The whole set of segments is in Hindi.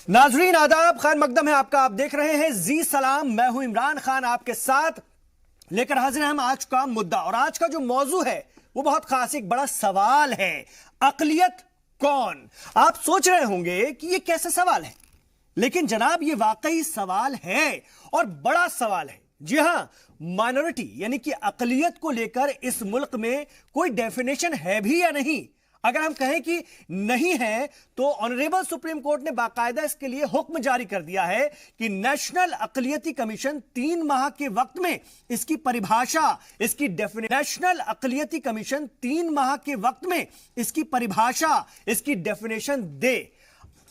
नाजरीन आदाब, खैर मकदम है आपका। आप देख रहे हैं जी सलाम। मैं हूं इमरान खान आपके साथ लेकर हाजिर हैं हम आज का मुद्दा। और आज का जो मौजू है वो बहुत खास, एक बड़ा सवाल है, अकलियत कौन। आप सोच रहे होंगे कि ये कैसा सवाल है, लेकिन जनाब ये वाकई सवाल है और बड़ा सवाल है। जी हां, माइनॉरिटी यानी कि अकलियत को लेकर इस मुल्क में कोई डेफिनेशन है भी या नहीं। अगर हम कहें कि नहीं है तो ऑनरेबल सुप्रीम कोर्ट ने बाकायदा इसके लिए हुक्म जारी कर दिया है कि नेशनल अकलियती कमीशन 3 माह के वक्त में इसकी परिभाषा, इसकी डेफिनेशन, नेशनल अकलियती कमीशन 3 माह के वक्त में इसकी परिभाषा, इसकी डेफिनेशन दे।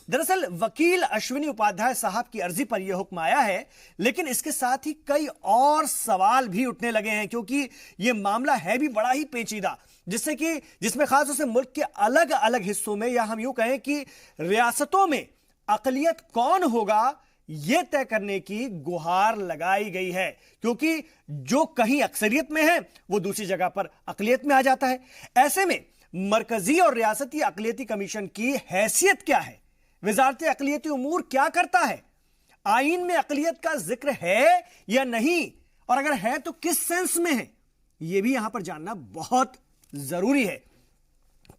दरअसल वकील अश्विनी उपाध्याय साहब की अर्जी पर यह हुक्म आया है, लेकिन इसके साथ ही कई और सवाल भी उठने लगे हैं, क्योंकि यह मामला है भी बड़ा ही पेचीदा, जिसमें खासतौर से मुल्क के अलग अलग हिस्सों में, या हम यूं कहें कि रियासतों में अकलियत कौन होगा यह तय करने की गुहार लगाई गई है। क्योंकि जो कहीं अक्सरियत में है वो दूसरी जगह पर अकलियत में आ जाता है। ऐसे में मरकजी और रियासती अकलियती कमीशन की हैसियत क्या है, वजारत अकलियती उमूर क्या करता है, आईन में अकलियत का जिक्र है या नहीं, और अगर है तो किस सेंस में है, यह भी यहां पर जानना बहुत जरूरी है।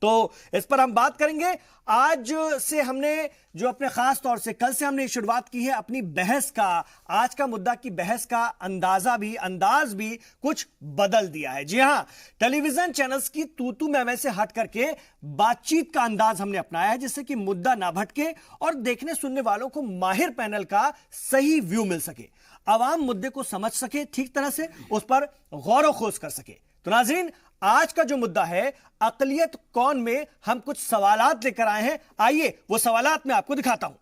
तो इस पर हम बात करेंगे। आज से हमने जो अपने खास तौर से कल से हमने शुरुआत की है अपनी बहस का, आज का मुद्दा की बहस का अंदाज भी कुछ बदल दिया है। जी हां, टेलीविजन चैनल्स की तू मैं से हट करके बातचीत का अंदाज हमने अपनाया है, जिससे कि मुद्दा ना भटके और देखने सुनने वालों को माहिर पैनल का सही व्यू मिल सके, आवाम मुद्दे को समझ सके, ठीक तरह से उस पर गौर खोज कर सके। तो नाजरीन, आज का जो मुद्दा है अकलियत कौन में हम कुछ सवालात लेकर आए हैं। आइए वो सवालात मैं आपको दिखाता हूं।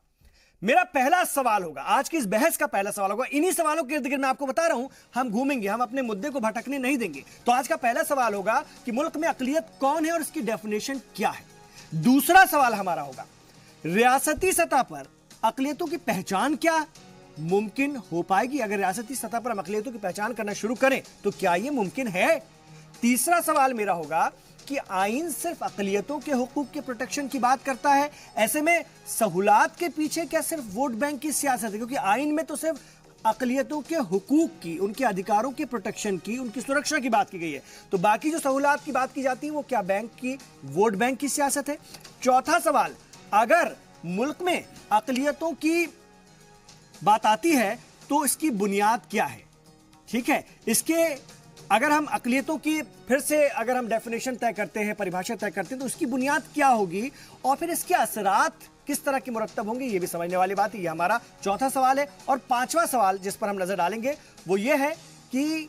मेरा पहला सवाल होगा, आज की इस बहस का पहला सवाल होगा, इन्हीं सवालों के इर्द गिर्द मैं आपको बता रहा हूं, हम घूमेंगे, हम अपने मुद्दे को भटकने नहीं देंगे। तो आज का पहला सवाल होगा कि मुल्क में अकलियत कौन है और इसकी डेफिनेशन क्या है। दूसरा सवाल हमारा होगा, रियासती सतह पर अकलियतों की पहचान क्या मुमकिन हो पाएगी। अगर रियासती सतह पर हम अकलियतों की पहचान करना शुरू करें तो क्या यह मुमकिन है। तीसरा सवाल मेरा होगा कि आईन सिर्फ अकलियतों के हुकूक के प्रोटेक्शन की बात करता है, ऐसे में सहूलात के पीछे क्या सिर्फ वोट बैंक की सियासत है, क्योंकि आईन में तो सिर्फ अकलियतों के हुकूक की, उनके अधिकारों के प्रोटेक्शन की, उनकी सुरक्षा की बात की गई है, तो बाकी जो सहूलात की बात की जाती है वो क्या बैंक की, वोट बैंक की सियासत है। चौथा सवाल, अगर मुल्क में अकलियतों की बात आती है तो इसकी बुनियाद क्या है। ठीक है, इसके अगर हम अकलियतों की फिर से अगर हम डेफिनेशन तय करते हैं, परिभाषा तय करते हैं, तो उसकी बुनियाद क्या होगी और फिर इसके असरात किस तरह के मुरत्तब होंगे, ये भी समझने वाली बात है। ये हमारा चौथा सवाल है। और पांचवा सवाल जिस पर हम नजर डालेंगे वो ये है कि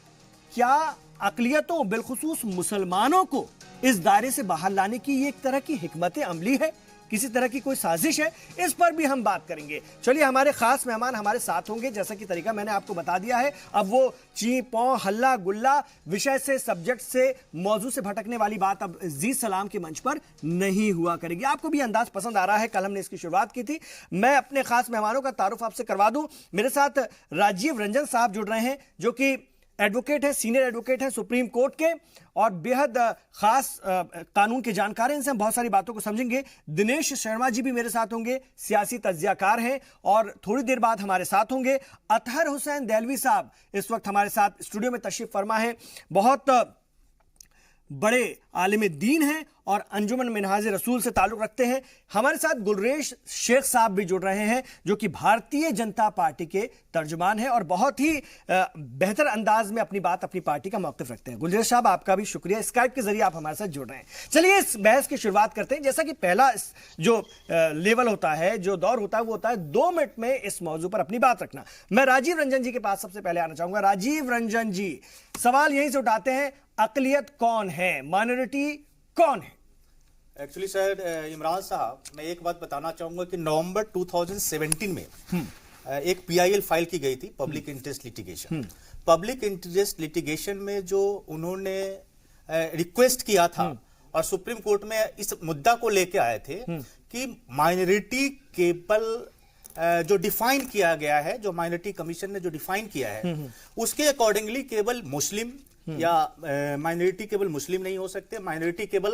क्या अकलियतों, बिलखुसूस मुसलमानों को इस दायरे से बाहर लाने की ये एक तरह की हिकमत अमली है, किसी तरह की कोई साजिश है, इस पर भी हम बात करेंगे। चलिए, हमारे खास मेहमान हमारे साथ होंगे, जैसा कि तरीका मैंने आपको बता दिया है। अब वो ची पौ हल्ला गुल्ला विषय से, सब्जेक्ट से, मौजू से भटकने वाली बात अब जी सलाम के मंच पर नहीं हुआ करेगी। आपको भी अंदाज पसंद आ रहा है, कल हमने इसकी शुरुआत की थी। मैं अपने खास मेहमानों का तारुफ आपसे करवा दूं। मेरे साथ राजीव रंजन साहब जुड़ रहे हैं, जो कि एडवोकेट है, सीनियर एडवोकेट है सुप्रीम कोर्ट के, और बेहद खास कानून के जानकार हैं, इनसे हम बहुत सारी बातों को समझेंगे। दिनेश शर्मा जी भी मेरे साथ होंगे, सियासी तज्जियाकार हैं और थोड़ी देर बाद हमारे साथ होंगे। अतहर हुसैन देलवी साहब इस वक्त हमारे साथ स्टूडियो में तशरीफ फरमा है, बहुत बड़े आलिम दीन हैं और अंजुमन मिनहाज रसूल से ताल्लुक रखते हैं। हमारे साथ गुलरेश शेख साहब भी जुड़ रहे हैं, जो कि भारतीय जनता पार्टी के तर्जुमान हैं और बहुत ही बेहतर अंदाज में अपनी बात, अपनी पार्टी का मौक़िफ़ रखते हैं। गुलरेश साहब, आपका भी शुक्रिया, स्काइप के जरिए आप हमारे साथ जुड़ रहे हैं। चलिए इस बहस की शुरुआत करते हैं। जैसा कि पहला जो लेवल होता है, जो दौर होता है, वो होता है 2 मिनट में इस मौजू पर अपनी बात रखना। मैं राजीव रंजन जी के पास सबसे पहले आना चाहूंगा। राजीव रंजन जी, सवाल यहीं से उठाते हैं, अकलियत कौन है, माइनॉरिटी कौन है। एक्चुअली सर, इमरान साहब, मैं एक बात बताना चाहूंगा कि नवंबर 2017 में एक पीआईएल फाइल की गई थी, public interest litigation. Public interest litigation में जो उन्होंने रिक्वेस्ट किया था और सुप्रीम कोर्ट में इस मुद्दा को लेके आए थे कि माइनॉरिटी केबल जो डिफाइन किया गया है, जो माइनॉरिटी कमीशन ने जो डिफाइन किया है, उसके अकॉर्डिंगली केवल मुस्लिम या माइनॉरिटी केवल मुस्लिम नहीं हो सकते, माइनॉरिटी केवल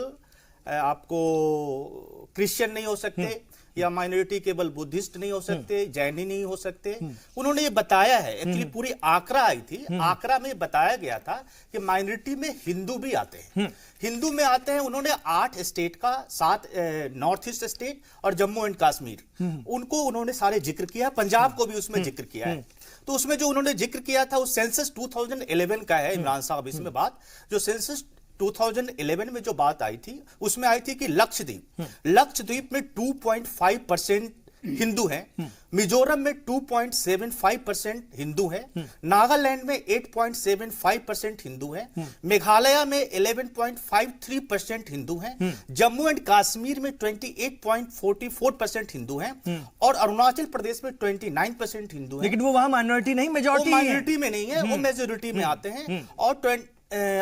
आपको क्रिश्चियन नहीं हो सकते, या माइनॉरिटी केवल बुद्धिस्ट नहीं हो सकते, जैनी नहीं हो सकते। उन्होंने ये बताया है, एक्चुअली पूरी आंकड़ा आई थी, आंकड़ा में बताया गया था कि माइनॉरिटी में हिंदू भी आते हैं। हिंदू में आते हैं, उन्होंने 8 स्टेट का, 7 नॉर्थ ईस्ट स्टेट और जम्मू एंड कश्मीर, उनको उन्होंने सारे जिक्र किया, पंजाब को भी उसमें जिक्र किया है। तो उसमें जो उन्होंने जिक्र किया था वो सेंसस 2011 का है। इमरान साहब इसमें बात, जो सेंसस 2011 में जो बात आई थी उसमें आई थी कि लक्षद्वीप में 2.5% हिंदू हैं, मिजोरम में 2.75% हिंदू हैं, नागालैंड में 8.75% हिंदू हैं, मेघालय में 11.53% हिंदू हैं, जम्मू एंड कश्मीर में 28.44% हिंदू हैं, और अरुणाचल प्रदेश में 29% हिंदू हैं। लेकिन वो वहां माइनॉरिटी नहीं, मेजॉरिटी माइनॉरिटी में नहीं है, वो मेजोरिटी में आते हैं। और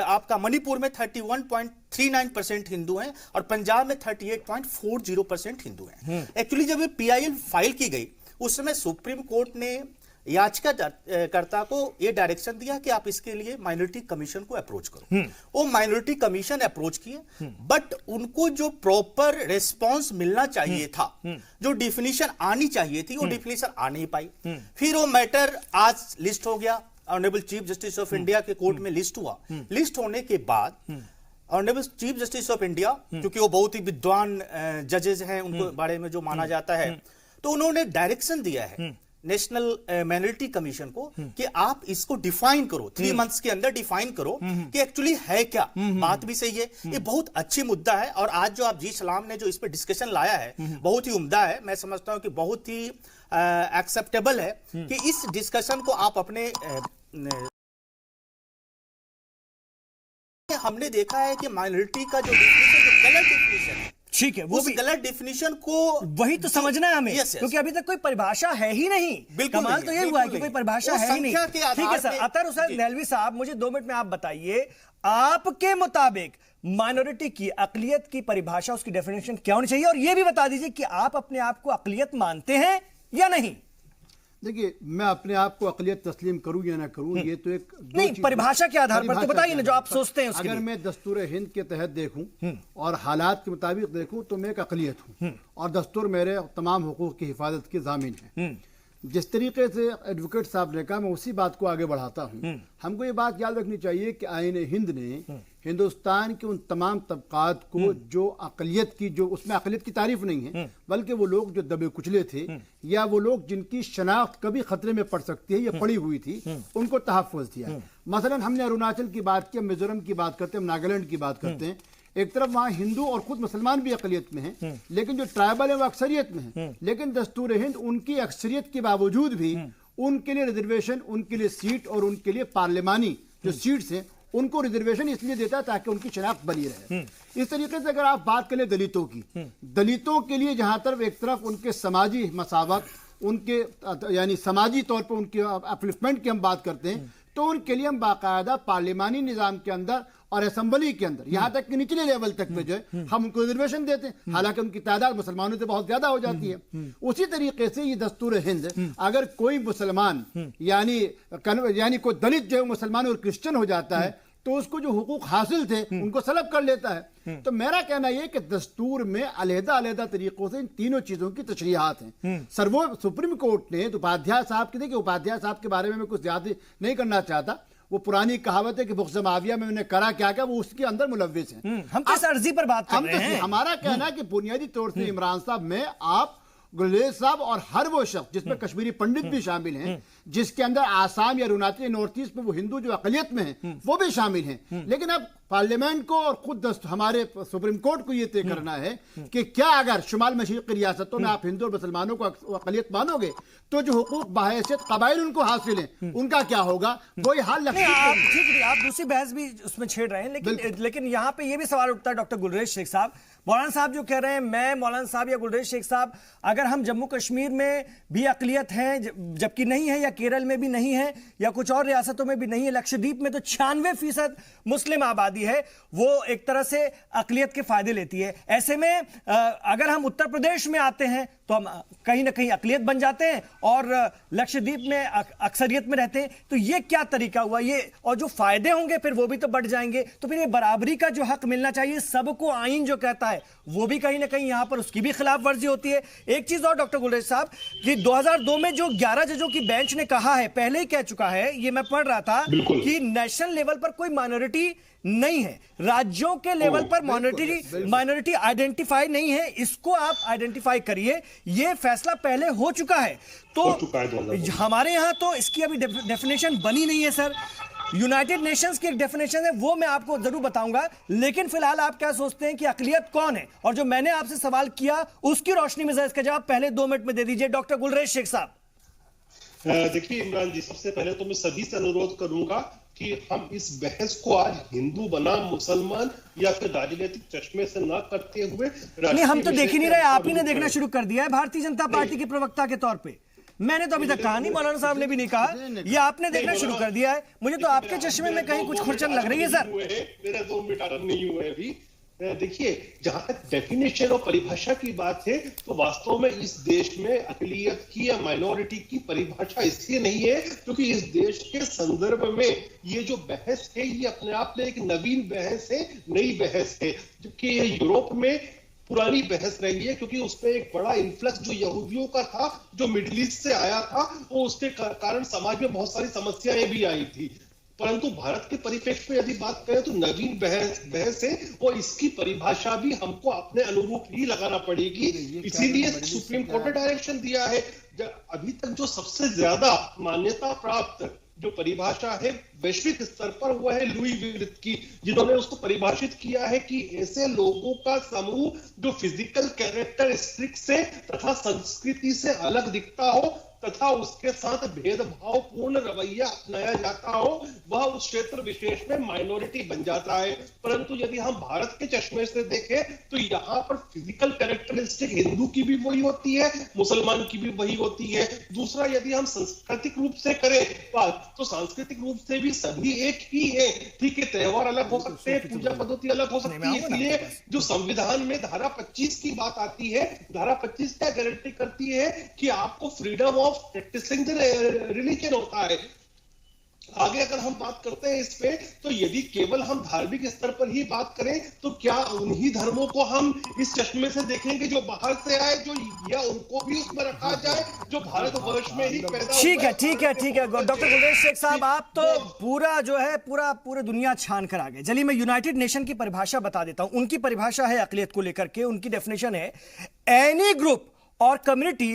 आपका मणिपुर में 31.39% हिंदू हैं और पंजाब में 38.40% हिंदू हैं। एक्चुअली जब ये पीआईएल फाइल की गई उस समय सुप्रीम कोर्ट ने याचिकाकर्ता को ये डायरेक्शन दिया कि आप इसके लिए माइनॉरिटी कमीशन को अप्रोच करो। वो माइनॉरिटी कमीशन अप्रोच किए, बट उनको जो प्रॉपर रिस्पांस मिलना चाहिए था, जो डिफिनीशन आनी चाहिए थी, वो डिफिनीशन आ नहीं पाई। फिर वो मैटर आज लिस्ट हो गया, honourable chief justice of India के कोर्ट में लिस्ट हुआ। लिस्ट होने के बाद honourable chief justice of India, क्योंकि वो बहुत ही विद्वान जजेस हैं, उनको बारे में जो माना जाता है, तो उन्होंने डायरेक्शन दिया है नेशनल माइनॉरिटी कमीशन को कि आप इसको डिफाइन करो, 3 मंथ्स के अंदर डिफाइन करो कि एक्चुअली है क्या। बात भी सही है, ये बहुत अच्छी मुद्दा है। और आज जो आप जी सलाम ने जो इस पे डिस्कशन लाया है बहुत ही उम्दा है। मैं समझता हूं कि बहुत ही एक्सेप्टेबल है कि इस डिस्कशन को आप अपने हमने देखा है कि माइनॉरिटी का जो डिफिनीशन, जो गलत डिफिनीशन है, ठीक है, वो भी गलत डिफिनीशन को वही तो समझना है हमें। yes, yes. क्योंकि अभी तक कोई परिभाषा है ही नहीं। कमाल तो ये हुआ है कि कोई परिभाषा है ही नहीं। ठीक है सर, अतर हुसैन नहलवी साहब, मुझे 2 मिनट में आप बताइए, आपके मुताबिक माइनॉरिटी की, अकलियत की परिभाषा, उसकी डेफिनेशन क्या होनी चाहिए, और यह भी बता दीजिए कि आप अपने आप को अकलियत मानते हैं या नहीं। देखिए, मैं अपने आप को अकलियत तस्लीम करूं या ना करूं, ये तो एक नहीं, परिभाषा के आधार पर तो बताइए ना जो आप सोचते हैं उसके अगर लिए। मैं दस्तूर हिंद के तहत देखूं और हालात के मुताबिक देखूं तो मैं एक अकलियत हूं, और दस्तूर मेरे तमाम हुकूक की हिफाजत की जामिन है। जिस तरीके से एडवोकेट साहब ने कहा, मैं उसी बात को आगे बढ़ाता हूं। हमको ये बात याद रखनी चाहिए कि आईन हिंद ने हिंदुस्तान के उन तमाम तबकात को जो अकलियत की, जो उसमें अकलियत की तारीफ नहीं है, बल्कि वो लोग जो दबे कुचले थे या वो लोग जिनकी शनाख्त कभी खतरे में पड़ सकती है या पड़ी हुई थी, उनको तहफ़्फ़ुज़ दिया। मसलन हमने अरुणाचल की बात की, मिजोरम की बात करते हैं, नागालैंड की बात करते हैं। एक तरफ वहां हिंदू और खुद मुसलमान भी अकलियत में हैं, लेकिन जो ट्राइबल है वो अक्सरियत में है। लेकिन दस्तूर हिंद उनकी अक्सरियत के बावजूद भी उनके लिए रिजर्वेशन, उनके लिए सीट और उनके लिए पार्लिमानी जो सीट्स हैं उनको रिजर्वेशन इसलिए देता है ताकि उनकी शनाख्त बनी रहे। इस तरीके से अगर आप बात करें दलितों की, दलितों के लिए जहां तरफ एक तरफ उनके समाजी मसावत, उनके यानी समाजी तौर पर उनके अपलिफ्टमेंट की हम बात करते हैं, तो उनके लिए हम बाकायदा पार्लिमानी निजाम के अंदर और असेंबली के अंदर, यहां तक कि निचले लेवल तक पे जो है हम उनको रिजर्वेशन देते हैं, हालांकि उनकी तादाद मुसलमानों से बहुत ज्यादा हो जाती है। उसी तरीके से ये दस्तूर हिंद, अगर कोई मुसलमान यानी कोई दलित जो है मुसलमान और क्रिश्चियन हो जाता है तो उसको जो हुकूक हासिल थे उनको सलब कर लेता है। तो मेरा कहना यह कि दस्तूर में अलग-अलग तरीकों से इन तीनों चीजों की तशरीहात हैं। सुप्रीम कोर्ट ने उपाध्याय साहब के, देखिए उपाध्याय साहब के बारे में मैं कुछ ज्यादा नहीं करना चाहता, वो पुरानी कहावत है कि बुग़्ज़ माविया में उन्होंने करा क्या क्या, वो उसके अंदर मुलव्विस हैं। हम किस अर्जी पर बात कर रहे हैं? हमारा कहना है कि बुनियादी तौर से इमरान साहब में, आप, गुलेज साहब और हर वो शख्स जिसमें कश्मीरी पंडित भी शामिल हैं, जिसके अंदर आसाम या अरुणाचल नॉर्थ ईस्ट में वो हिंदू जो अकलियत में हैं वो भी शामिल हैं। लेकिन अब पार्लियामेंट को और खुद हमारे सुप्रीम कोर्ट को ये तय करना है कि क्या अगर शुमाल मशरिक़ की रियासतों में आप हिंदू और मुसलमानों को अकलियत मानोगे तो जो हुकूक बहैसियत कबाइल उनको हासिल हैं उनका क्या होगा? कोई हाल ठीक है, आप दूसरी बहस भी उसमें छेड़ रहे हैं, लेकिन यहाँ पे ये भी सवाल उठता है डॉक्टर गुलरेज शेख साहब, मौलाना साहब जो कह रहे हैं, मैं मौलाना साहब या गुलरेज शेख साहब, अगर हम जम्मू कश्मीर में भी अकलियत हैं जबकि नहीं है, या केरल में भी नहीं है, या कुछ और रियासतों में भी नहीं है, लक्षद्वीप में तो 96% मुस्लिम आबादी आबादी है वो एक तरह से अकलियत के फायदे लेती है। ऐसे में अगर हम उत्तर प्रदेश में आते हैं तो हम कहीं ना कहीं अकलियत बन जाते हैं और लक्षद्वीप में अक्सरियत में रहते हैं। तो ये क्या तरीका हुआ ये, और जो फायदे होंगे फिर वो भी तो बढ़ जाएंगे। तो फिर ये बराबरी का जो हक मिलना चाहिए सबको आईन जो कहता है वो भी कहीं ना कहीं यहां पर उसकी भी खिलाफ वर्जी होती है। एक चीज और डॉक्टर गुलरेज साहब कि 2002 में जो 11 जजों की बेंच ने कहा है, पहले ही कह चुका है, ये मैं पढ़ रहा था कि नेशनल लेवल पर कोई माइनॉरिटी नहीं है, राज्यों के लेवल पर माइनॉरिटी आइडेंटिफाई नहीं है, इसको आप आइडेंटिफाई करिए। ये फैसला पहले हो चुका है। तो हमारे यहां तो इसकी अभी डेफिनेशन बनी नहीं है सर। यूनाइटेड नेशंस की एक डेफिनेशन है वो मैं आपको जरूर बताऊंगा, लेकिन फिलहाल आप क्या सोचते हैं कि अकलियत कौन है? और जो मैंने आपसे सवाल किया उसकी रोशनी में इसका जवाब पहले 2 मिनट में दे दीजिए डॉक्टर गुलरेज शेख साहब। देखिए इमरान जी, सबसे पहले तो मैं सभी से अनुरोध करूंगा कि हम इस बहस को आज हिंदू बनाम मुसलमान या फिर राजनीतिक चश्मे से ना करते हुए, नहीं हम तो देख ही नहीं रहे, आप ही ने देखना शुरू कर दिया है भारतीय जनता पार्टी के प्रवक्ता के तौर पे। मैंने तो अभी तक कहा नहीं, मौलाना साहब ने भी नहीं कहा, ये आपने देखना शुरू कर दिया है। मुझे तो आपके चश्मे में कहीं कुछ खुरचन लग रही है सर। मेरा 2 मिनट आराम नहीं हुए अभी। देखिए, जहां तक डेफिनेशन और परिभाषा की बात है तो वास्तव में इस देश में अकलियत की या माइनॉरिटी की परिभाषा इसलिए नहीं है क्योंकि इस देश के संदर्भ में ये जो बहस है ये अपने आप में एक नवीन बहस है, नई बहस है, जबकि ये यूरोप में पुरानी बहस रही है क्योंकि उसमें एक बड़ा इन्फ्लक्स जो यहूदियों का था, जो मिडिल ईस्ट से आया था, वो उसके कारण समाज में बहुत सारी समस्याएं भी आई थी। परंतु भारत के परिप्रेक्ष्य में यदि बात करें तो नवीन बहस है और इसकी परिभाषा भी हमको अपने अनुरूप ही लगाना पड़ेगी। इसीलिए सुप्रीम कोर्ट ने डायरेक्शन दिया है। अभी तक जो सबसे ज्यादा मान्यता प्राप्त जो परिभाषा है वैश्विक स्तर पर वो है लुई विर्थ की, जिन्होंने उसको परिभाषित किया है कि ऐसे लोगों का समूह जो फिजिकल कैरेक्टरिस्टिक से तथा संस्कृति से अलग दिखता हो तथा उसके साथ भेदभावपूर्ण रवैया अपनाया जाता हो, वह उस क्षेत्र विशेष में माइनॉरिटी बन जाता है। परंतु यदि हम भारत के चश्मे से देखें तो यहाँ पर फिजिकल कैरेक्टरिस्टिक हिंदू की भी वही होती है, मुसलमान की भी वही होती है। दूसरा, यदि हम सांस्कृतिक रूप से करें बात तो सांस्कृतिक रूप से भी सभी एक ही है। ठीक है, त्योहार अलग हो सकते हैं, पूजा पद्धति अलग हो सकती है। इसलिए जो संविधान में धारा 25 की बात आती है, धारा 25 क्या गारंटी करती है कि आपको फ्रीडम ऑफ प्रैक्टिसिंग रिलीजन होता है। आगे अगर हम बात करते हैं इस पे तो यदि केवल हम धार्मिक स्तर पर ही बात करें तो क्या उन्हीं धर्मों को हम इस चश्मे से देखेंगे जो बाहर से आए, जो या उनको भी उसमें रखा जाए जो भारतवर्ष में ही पैदा हुए? ठीक है डॉक्टर गुलरेज शेख साहब, आप तो पूरा जो है पूरे दुनिया छान कर आ गए। चलिए मैं यूनाइटेड नेशन की परिभाषा बता देता हूं। उनकी परिभाषा है अकलियत को लेकर के, उनकी डेफिनेशन है any group or community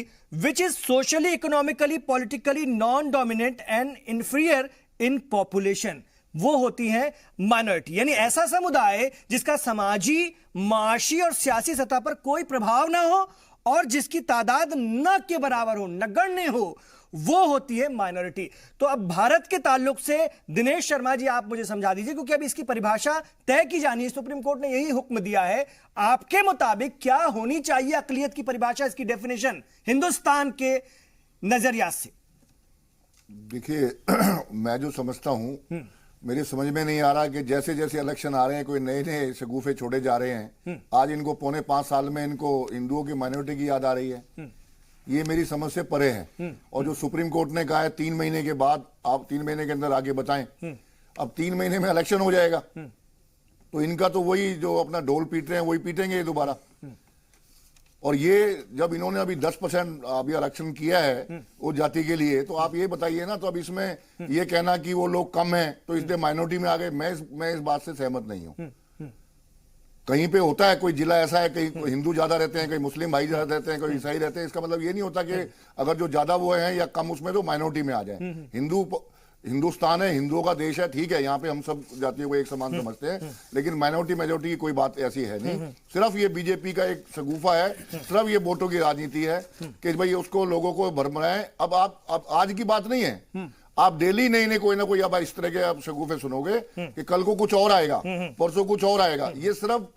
which is socially, economically, politically non-dominant and inferior in population, वो होती है माइनॉरिटी। यानी ऐसा समुदाय जिसका समाजी, माशी और सियासी सतह पर कोई प्रभाव ना हो और जिसकी तादाद न के बराबर हो, नगण्य हो, वो होती है माइनॉरिटी। तो अब भारत के ताल्लुक से दिनेश शर्मा जी आप मुझे समझा दीजिए, क्योंकि अब इसकी परिभाषा तय की जानी है, सुप्रीम कोर्ट ने यही हुक्म दिया है। आपके मुताबिक क्या होनी चाहिए अकलियत की परिभाषा, इसकी डेफिनेशन हिंदुस्तान के नजरिया से? देखिए मैं जो समझता हूं, मेरे समझ में नहीं आ रहा कि जैसे जैसे इलेक्शन आ रहे हैं कोई नए नए शगुफे छोड़े जा रहे हैं। आज इनको 4.25 साल में इनको हिंदुओं की माइनॉरिटी की याद आ रही है। ये मेरी समझ से परे है। और जो सुप्रीम कोर्ट ने कहा है 3 महीने के बाद, आप 3 महीने के अंदर आगे बताएं, अब 3 महीने में इलेक्शन हो जाएगा तो इनका तो वही जो अपना ढोल पीट रहे हैं वही पीटेंगे दोबारा। और ये जब इन्होंने अभी 10% अभी आरक्षण किया है वो जाति के लिए, तो आप ये बताइए ना, तो अब इसमें ये कहना कि वो लोग कम हैं तो इसलिए माइनॉरिटी में आ गए, मैं इस बात से सहमत नहीं हूं। कहीं पे होता है कोई जिला ऐसा है, कहीं हिंदू ज्यादा रहते हैं, कहीं मुस्लिम भाई ज्यादा रहते हैं, कहीं ईसाई रहते हैं। इसका मतलब ये नहीं होता कि अगर जो ज्यादा वो हैं या कम उसमें तो माइनॉरिटी में आ जाए। हिंदुस्तान है, हिंदुओं का देश है, ठीक है, यहाँ पे हम सब जातियों को एक समान समझते हैं, लेकिन माइनॉरिटी मेजोरिटी की कोई बात ऐसी है नहीं। सिर्फ ये बीजेपी का एक शगुफा है, सिर्फ ये वोटों की राजनीति है कि भाई उसको लोगों को भरमाएं। अब आज की बात नहीं है, आप डेली नई नई कोई ना कोई अब इस तरह के आप शगुफे सुनोगे कि कल को कुछ और आएगा, परसों कुछ और आएगा। ये सिर्फ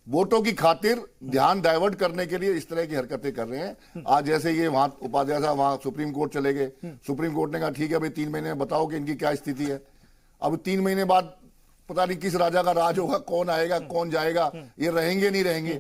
वोटों की खातिर ध्यान डाइवर्ट करने के लिए इस तरह की हरकतें कर रहे हैं। आज जैसे ये वहां उपाध्याय साहब वहां सुप्रीम कोर्ट चले गए, सुप्रीम कोर्ट ने कहा ठीक है भाई 3 महीने में बताओ कि इनकी क्या स्थिति है। अब 3 महीने बाद पता नहीं किस राजा का राज होगा, कौन आएगा कौन जाएगा, ये रहेंगे नहीं रहेंगे,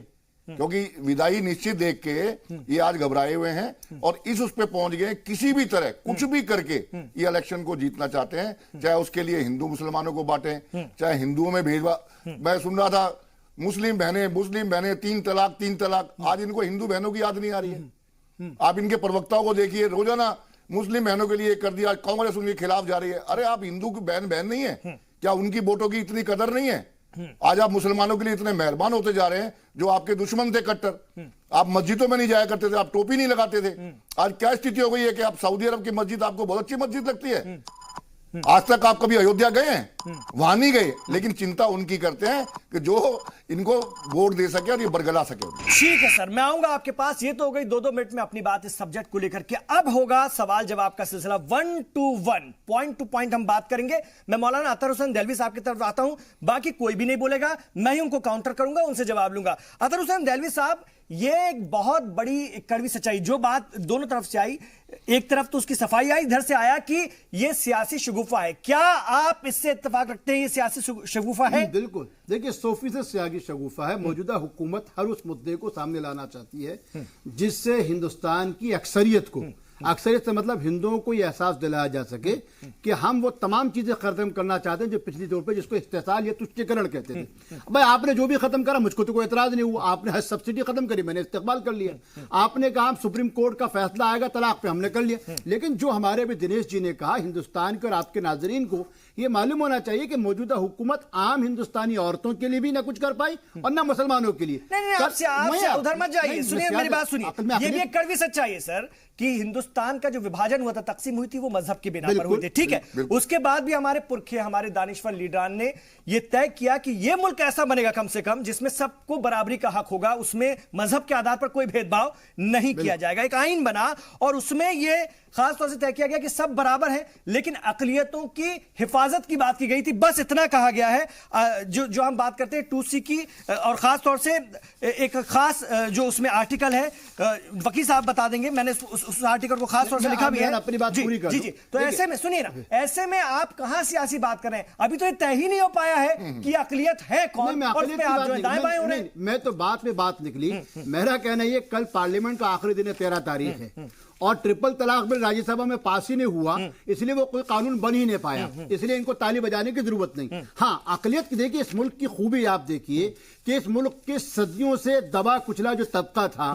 क्योंकि विदाई निश्चित देख के ये आज घबराए हुए हैं और उस पे पहुंच गए, किसी भी तरह कुछ भी करके ये इलेक्शन को जीतना चाहते हैं, चाहे उसके लिए हिंदू मुसलमानों को बांटे, चाहे हिंदुओं में भेदभाव। मैं सुन रहा था मुस्लिम बहनें 3 तलाक, आज इनको हिंदू बहनों की याद नहीं आ रही है। आप इनके प्रवक्ताओं को देखिए, रोजाना मुस्लिम बहनों के लिए कर दिया, कांग्रेस उनके खिलाफ जा रही है। अरे आप हिंदू की बहन नहीं है क्या? उनकी वोटों की इतनी कदर नहीं है? आज आप मुसलमानों के लिए इतने मेहरबान होते जा रहे हैं, जो आपके दुश्मन थे कट्टर। आप मस्जिदों में नहीं जाया करते थे, आप टोपी नहीं लगाते थे। आज क्या स्थिति हो गई है कि आप सऊदी अरब की मस्जिद आपको बहुत अच्छी मस्जिद लगती है। आज तक आप कभी अयोध्या गए हैं? वहां नहीं गए, लेकिन चिंता उनकी करते हैं कि जो इनको वोट दे सके और ये बरगला सके। ठीक है सर, मैं आऊंगा आपके पास। ये तो हो गई 2-2 मिनट में अपनी बात इस सब्जेक्ट को लेकर के। अब होगा सवाल जवाब का सिलसिला 1 to 1, पॉइंट टू पॉइंट हम बात करेंगे। मैं मौलाना अतहर हुसैन देलवी साहब की तरफ आता हूं, बाकी कोई भी नहीं बोलेगा, मैं ही उनको काउंटर करूंगा, उनसे जवाब लूंगा। अतहर हुसैन देलवी साहब, ये एक बहुत बड़ी कड़वी सच्चाई जो बात दोनों तरफ से आई, एक तरफ तो उसकी सफाई आई, इधर से आया कि ये सियासी शगुफा है। क्या आप इससे इत्तेफाक रखते हैं ये सियासी शगुफा है? बिल्कुल। देखिए 100% सियासी शगुफा है। मौजूदा हुकूमत हर उस मुद्दे को सामने लाना चाहती है जिससे हिंदुस्तान की अक्सरियत को, अक्सरियत से मतलब हिंदुओं को यह एहसास दिलाया जा सके कि हम वो तमाम चीजें खत्म करना चाहते हैं जो पिछली तौर पे जिसको इस्तेसाल या तुष्टीकरण कहते थे। भाई आपने जो भी खत्म करा मुझको तो कोई एतराज नहीं हुआ। आपने हज सब्सिडी खत्म करी, मैंने इस्तेकबाल कर लिया। आपने कहा सुप्रीम कोर्ट का फैसला आएगा तलाक पे, हमने कर लिया। लेकिन जो हमारे भी दिनेश जी ने कहा, हिंदुस्तान के और आपके नाजरीन को ये मालूम होना चाहिए कि मौजूदा हुकूमत आम हिंदुस्तानी औरतों के लिए भी ना कुछ कर पाई और ना मुसलमानों के लिए। नहीं, आपसे उधर मत जाइए, सुनिए मेरी बात सुनिए। ये भी एक कड़वी सच्चाई है सर कि हिंदुस्तान का जो विभाजन हुआ था, तकसीम हुई थी, वो मजहब की बिना पर हुई थी। ठीक है, उसके बाद भी हमारे पुरखे, हमारे दानिशवर लीडरान ने ये तय किया कि ये मुल्क ऐसा बनेगा कम से कम जिसमें सबको बराबरी का हक होगा, उसमें मजहब के आधार पर कोई भेदभाव नहीं किया जाएगा। एक आईन बना और उसमें ये खास तौर से तय किया गया कि सब बराबर हैं, लेकिन अकलियतों की हिफाजत की बात की गई थी। बस इतना कहा गया है। जो हम बात करते हैं 2C की, और खास तौर से एक खास जो उसमें आर्टिकल है, वकील साहब बता देंगे, मैंने उस आर्टिकल को खास तौर से लिखा भी है। अपनी बात पूरी कर जी। तो ऐसे में सुनिए ना, ऐसे में आप कहां सियासी बात कर रहे हैं? अभी तो ये तय ही नहीं हो पाया है कि अकलियत है कौन, और उसमें आप जो दाएं बाएं हो रहे हैं। मैं तो बात निकली। मेरा कहना ये, कल पार्लियामेंट का आखिरी दिन है, 13 तारीख है, और ट्रिपल तलाक बिल राज्यसभा में पास ही नहीं हुआ, इसलिए वो कोई कानून बन ही नहीं पाया, इसलिए इनको ताली बजाने की जरूरत नहीं। हाँ, अकलियत की देखिए, इस मुल्क की खूबी आप देखिए कि इस मुल्क के सदियों से दबा कुचला जो तबका था,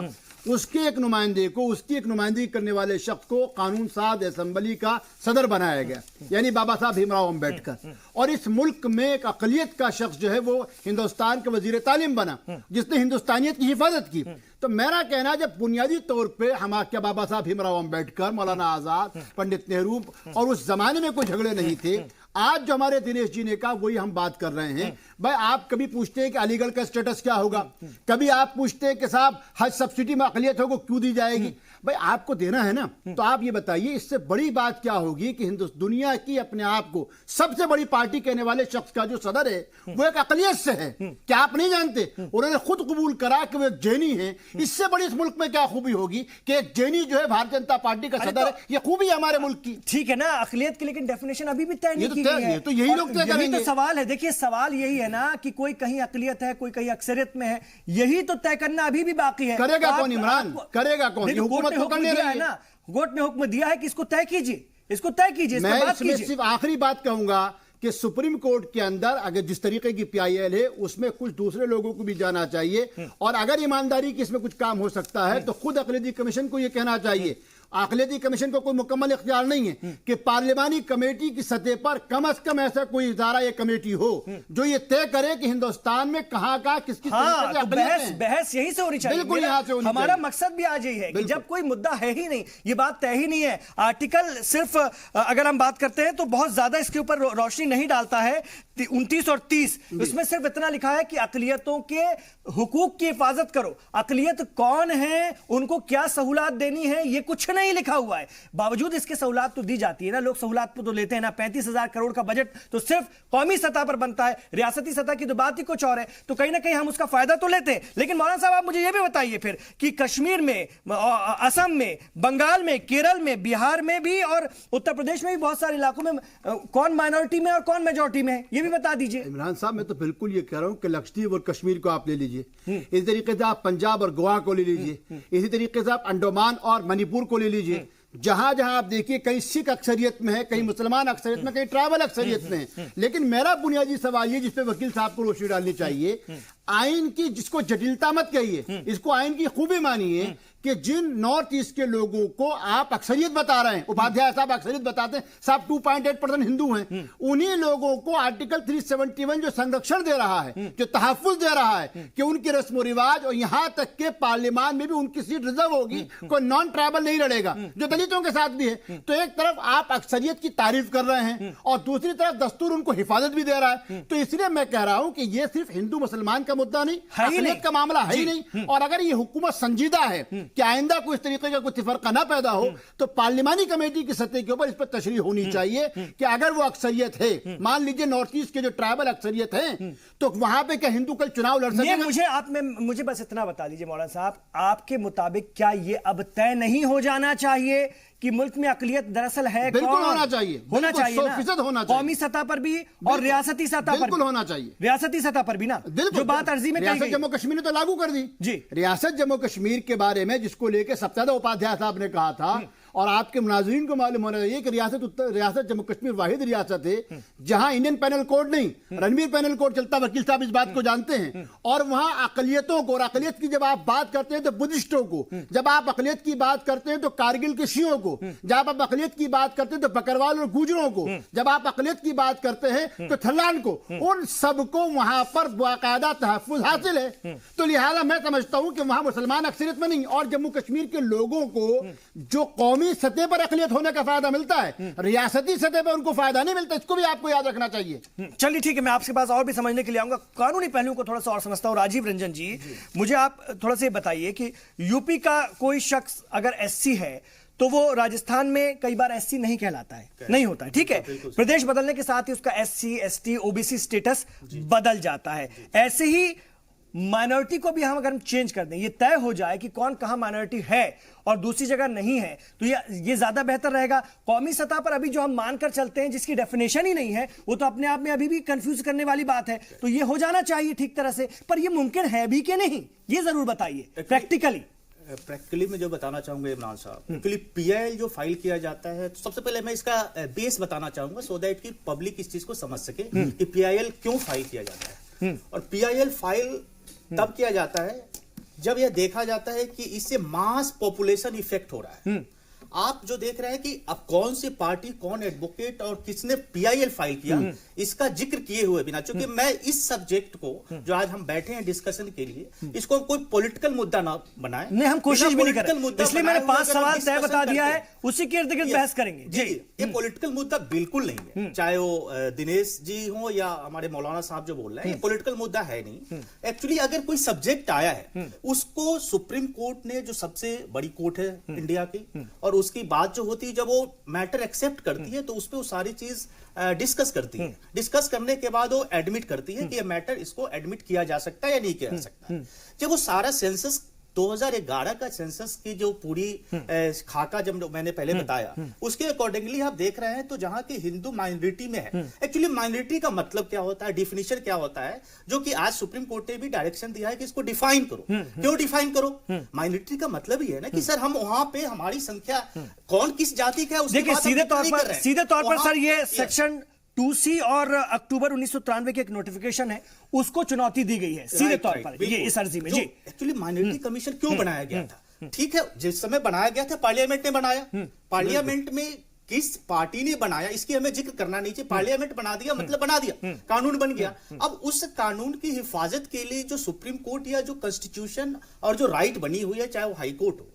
उसके एक नुमाइंदे को, उसकी एक नुमाइंदगी करने वाले शख्स को कानून साज असेंबली का सदर बनाया गया, यानी बाबा साहब भीमराव अंबेडकर। और इस मुल्क में एक अकलियत का शख्स जो है वो हिंदुस्तान के वजीर तालीम बना, जिसने हिंदुस्तानियत की हिफाजत की। तो मेरा कहना है, जब बुनियादी तौर पे हमारे बाबा साहब भीमराव अंबेडकर, मौलाना आजाद, पंडित नेहरू और उस जमाने में कोई झगड़े नहीं थे, आज जो हमारे दिनेश जी ने कहा वही हम बात कर रहे हैं। भाई आप कभी पूछते हैं कि अलीगढ़ का स्टेटस क्या होगा, कभी आप पूछते हैं कि साहब हज सब्सिडी में अकलियत होगा क्यों दी जाएगी। भाई आपको देना है ना, तो आप ये बताइए इससे बड़ी बात क्या होगी कि दुनिया की अपने आप को सबसे बड़ी पार्टी कहने वाले शख्स का जो सदर है वो एक अकलियत से है। क्या आप नहीं जानते? उन्होंने खुद कबूल करा कि वो एक जैनी है। इससे बड़ी इस मुल्क में क्या खूबी होगी कि एक जैनी जो है भारतीय जनता पार्टी का सदर है। ये खूबी है हमारे मुल्क की। ठीक है ना, अकलियत की लेकिन डेफिनेशन अभी भी तय नहीं की गई है। तो यही लोग तय करेंगे। तो सवाल है, देखिए सवाल यही है ना कि कोई कहीं अकलियत है, कोई कहीं अक्सरियत में है, यही तो तय करना अभी भी बाकी है। करेगा कौन इमरान? करेगा कौन? हुकूमत तो करने रही है ना, कोर्ट ने हुक्म दिया है कि इसको तय कीजिए, इसको तय कीजिए। मैं इसमें सिर्फ आखिरी बात कहूंगा कि सुप्रीम कोर्ट के अंदर अगर जिस तरीके की PIL है उसमें कुछ दूसरे लोगों को भी जाना चाहिए, और अगर ईमानदारी की इसमें कुछ काम हो सकता है तो खुद अक़लियती कमीशन को यह कहना चाहिए। अक़लियती कमीशन को कोई मुकम्मल इख्तियार नहीं है कि पार्लिमानी कमेटी की सतह पर कम से कम ऐसा कोई इदारा या कमेटी हो जो ये तय करे कि हिंदुस्तान में कहां का किसकी तो बहस यहीं से होनी चाहिए। बिल्कुल यहाँ से होनी हमारा मकसद भी आज यही है कि जब कोई मुद्दा है ही नहीं, ये बात तय ही नहीं है, आर्टिकल सिर्फ अगर हम बात करते हैं तो बहुत ज्यादा इसके ऊपर रोशनी नहीं डालता है। 29 और 30 इसमें सिर्फ इतना लिखा है कि अक़लियतों के हुकूक की हिफाजत करो। अक़लियत कौन है, उनको क्या सहूलत देनी है, ये कुछ नहीं नहीं लिखा हुआ है। बावजूद इसके सहूलत तो दी जाती है ना, लोग सहूलत तो लेते हैं ना। 35,000 करोड़ का बजट तो सिर्फ कौमी सतह पर बनता है, रियासती सतह की तो बात ही कुछ और है। तो कहीं ना कहीं हम उसका फायदा तो लेते हैं। लेकिन मौलाना साहब आप मुझे यह भी बताइए फिर कि कश्मीर में, असम में, बंगाल में, केरल में, बिहार में भी और उत्तर प्रदेश में भी बहुत सारे इलाकों में कौन माइनॉरिटी में और कौन मेजॉरिटी में है, ये भी बता दीजिए। इमरान साहब, मैं तो बिल्कुल ये कह रहा हूं कि लक्षद्वीप और कश्मीर को आप ले लीजिए, इसी तरीके से आप पंजाब और गोवा को ले लीजिए, इसी तरीके से आप अंडमान और मणिपुर को ले लीजिए। जहां जहां आप देखिए कहीं सिख अक्सरियत में है, कहीं मुसलमान अक्सरियत में, कहीं ट्राइबल अक्सरियत में है। लेकिन मेरा बुनियादी सवाल ये, जिस पे वकील साहब को रोशनी डालनी चाहिए, आइन की जिसको जटिलता मत कहिए, इसको आइन की खूबी मानिए कि जिन नॉर्थ ईस्ट के लोगों को आप अक्सरियत बता रहे हैं, उपाध्याय साहब अक्सरियत बताते हैं, साहब 2.8% हिंदू हैं, उन्हीं लोगों को आर्टिकल 371 जो संरक्षण दे रहा है, जो तहफ्फुज दे रहा है कि उनके रस्म रिवाज और यहां तक के पार्लियामान में भी उनकी सीट रिजर्व होगी, कोई नॉन ट्राइबल नहीं लड़ेगा, जो दलितों के साथ भी है। तो एक तरफ आप अक्सरियत की तारीफ कर रहे हैं और दूसरी तरफ दस्तूर उनको हिफाजत भी दे रहा है। तो इसलिए मैं कह रहा हूं कि यह सिर्फ हिंदू मुसलमान का मुद्दा नहीं, अक़लियत का मामला है ही नहीं। और अगर यह हुकूमत संजीदा है कि आइंदा को इस तरीके का कोई तफरका ना पैदा हो, तो पार्लियामानी कमेटी की सतह के ऊपर इस पर तशरीह होनी चाहिए कि अगर वो अक्सरियत है, मान लीजिए नॉर्थ ईस्ट के जो ट्राइबल अक्सरियत है, तो वहां पे क्या हिंदू कल चुनाव लड़ सकेगा? मुझे बस इतना बता दीजिए मौलाना साहब, आपके मुताबिक क्या ये अब तय नहीं हो जाना चाहिए कि मुल्क में अक़लियत दरअसल है? बिल्कुल होना चाहिए, होना चाहिए, 100% होना चाहिए, कौमी सतह पर भी और रियासती सतह पर बिल्कुल होना चाहिए, रियासती सतह पर भी ना। जो बात अर्जी में रियासत जम्मू कश्मीर ने तो लागू कर दी जी। रियासत जम्मू कश्मीर के बारे में जिसको लेकर सबसे ज्यादा उपाध्याय साहब ने कहा था, और आपके मुनाज़रीन को मालूम होना चाहिए कि रियासत जम्मू कश्मीर वाहिद रियासत है जहां इंडियन पैनल कोड नहीं, रणवीर पैनल कोड चलता। वकील साहब इस बात को जानते हैं। और वहां अक़लियतों को, और अक़लियत की जब आप बात करते हैं तो बुद्धिस्टों को, जब आप अक़लियत की बात करते हैं तो कारगिल के शियों को, जब आप अक़लियत की बात करते हैं तो बकरवाल और गुजरों को, जब आप अक़लियत की बात करते हैं तो थल्लान को, उन सबको वहां पर बाकायदा तहफ़्फ़ुज़ हासिल है। तो लिहाजा मैं समझता हूं कि वहां मुसलमान अक्सरियत में नहीं, और जम्मू कश्मीर के लोगों को जो कौमी सतह पर अक़लियत होने का फायदा मिलता है, रियासती सतह पर उनको फायदा नहीं मिलता। इसको भी आपको याद रखना चाहिए। चलिए ठीक है, मैं आपके पास और भी समझने के लिए आऊंगा, कानूनी पहलुओं को थोड़ा सा और समझता हूं। राजीव रंजन जी, मुझे आप थोड़ा सा बताइए कि यूपी का कोई शख्स अगर एससी है तो वो राजस्थान में कई बार एससी नहीं कहलाता है, नहीं होता है, ठीक है। प्रदेश बदलने के साथ ही उसका एससी, एसटी, ओबीसी स्टेटस बदल जाता है। ऐसे ही माइनॉरिटी को भी हम अगर चेंज कर दें, ये तय हो जाए कि कौन कहां माइनॉरिटी है और दूसरी जगह नहीं है, तो ये ज्यादा बेहतर रहेगा। कौमी सतह पर अभी जो हम मानकर चलते हैं जिसकी डेफिनेशन ही नहीं है, वो तो अपने आप में अभी भी कंफ्यूज करने वाली बात है। तो ये हो जाना चाहिए ठीक तरह से, पर ये मुमकिन है भी कि नहीं, ये जरूर बताइए प्रैक्टिकली मैं जो बताना चाहूंगा इमरान साहब, एक्चुअली पीआईएल जो फाइल किया जाता है, तो सबसे पहले मैं इसका बेस बताना चाहूंगा सो दैट कि पब्लिक इस चीज को समझ सके कि पीआईएल क्यों फाइल किया जाता है। और पीआईएल फाइल तब किया जाता है जब यह देखा जाता है कि इससे मास पॉपुलेशन इफेक्ट हो रहा है। आप जो देख रहे हैं कि अब कौन सी पार्टी, कौन एडवोकेट और किसने पीआईएल फाइल किया, इसका जिक्र किए हुए बिना, क्योंकि मैं इस सब्जेक्ट को जो आज हम बैठे हैं डिस्कशन के लिए, इसको कोई पॉलिटिकल मुद्दा ना बनाए। नहीं, हम कोशिश भी नहीं कर रहे, इसलिए मैंने 5 सवाल तय बता दिया है, उसी के इर्द गिर्द बहस करेंगे। जी, ये पॉलिटिकल मुद्दा बिल्कुल नहीं है, चाहे वो दिनेश जी हो या हमारे मौलाना साहब जो बोल रहे हैं, ये पॉलिटिकल मुद्दा है नहीं। एक्चुअली अगर कोई सब्जेक्ट आया है, उसको सुप्रीम कोर्ट ने, जो सबसे बड़ी कोर्ट है इंडिया की, और उसकी बात जो होती है, जब वो मैटर एक्सेप्ट करती है तो उस पर वो सारी चीज डिस्कस करती है। डिस्कस करने के बाद वो एडमिट करती है कि ये मैटर, इसको एडमिट किया जा सकता है या नहीं किया जा सकता। जब वो सारा सेंसस 2011 का सेंसस की जो पूरी खाका जब मैंने पहले बताया, उसके अकॉर्डिंगली आप देख रहे हैं तो जहां की हिंदू माइनॉरिटी में है। एक्चुअली माइनॉरिटी का मतलब क्या होता है, डिफिनेशन क्या होता है, जो कि आज सुप्रीम कोर्ट ने भी डायरेक्शन दिया है कि इसको डिफाइन करो। क्यों डिफाइन करो? माइनॉरिटी का मतलब ही है ना कि सर हम वहां पे हमारी संख्या कौन किस जाति का है, देखिए सीधे तौर पर सर ये सेक्शन 2C और अक्टूबर 1993 के एक नोटिफिकेशन है, उसको चुनौती दी गई है सीधे तौर पर ये इस अर्जी में। जी, एक्चुअली माइनॉरिटी कमीशन क्यों बनाया गया था? ठीक है, जिस समय बनाया गया था पार्लियामेंट ने बनाया, पार्लियामेंट में किस पार्टी ने बनाया इसकी हमें जिक्र करना नहीं चाहिए। पार्लियामेंट बना दिया मतलब बना दिया, कानून बन गया। अब उस कानून की हिफाजत के लिए जो सुप्रीम कोर्ट या जो कॉन्स्टिट्यूशन और जो राइट बनी हुई है, चाहे वो हाई कोर्ट हो,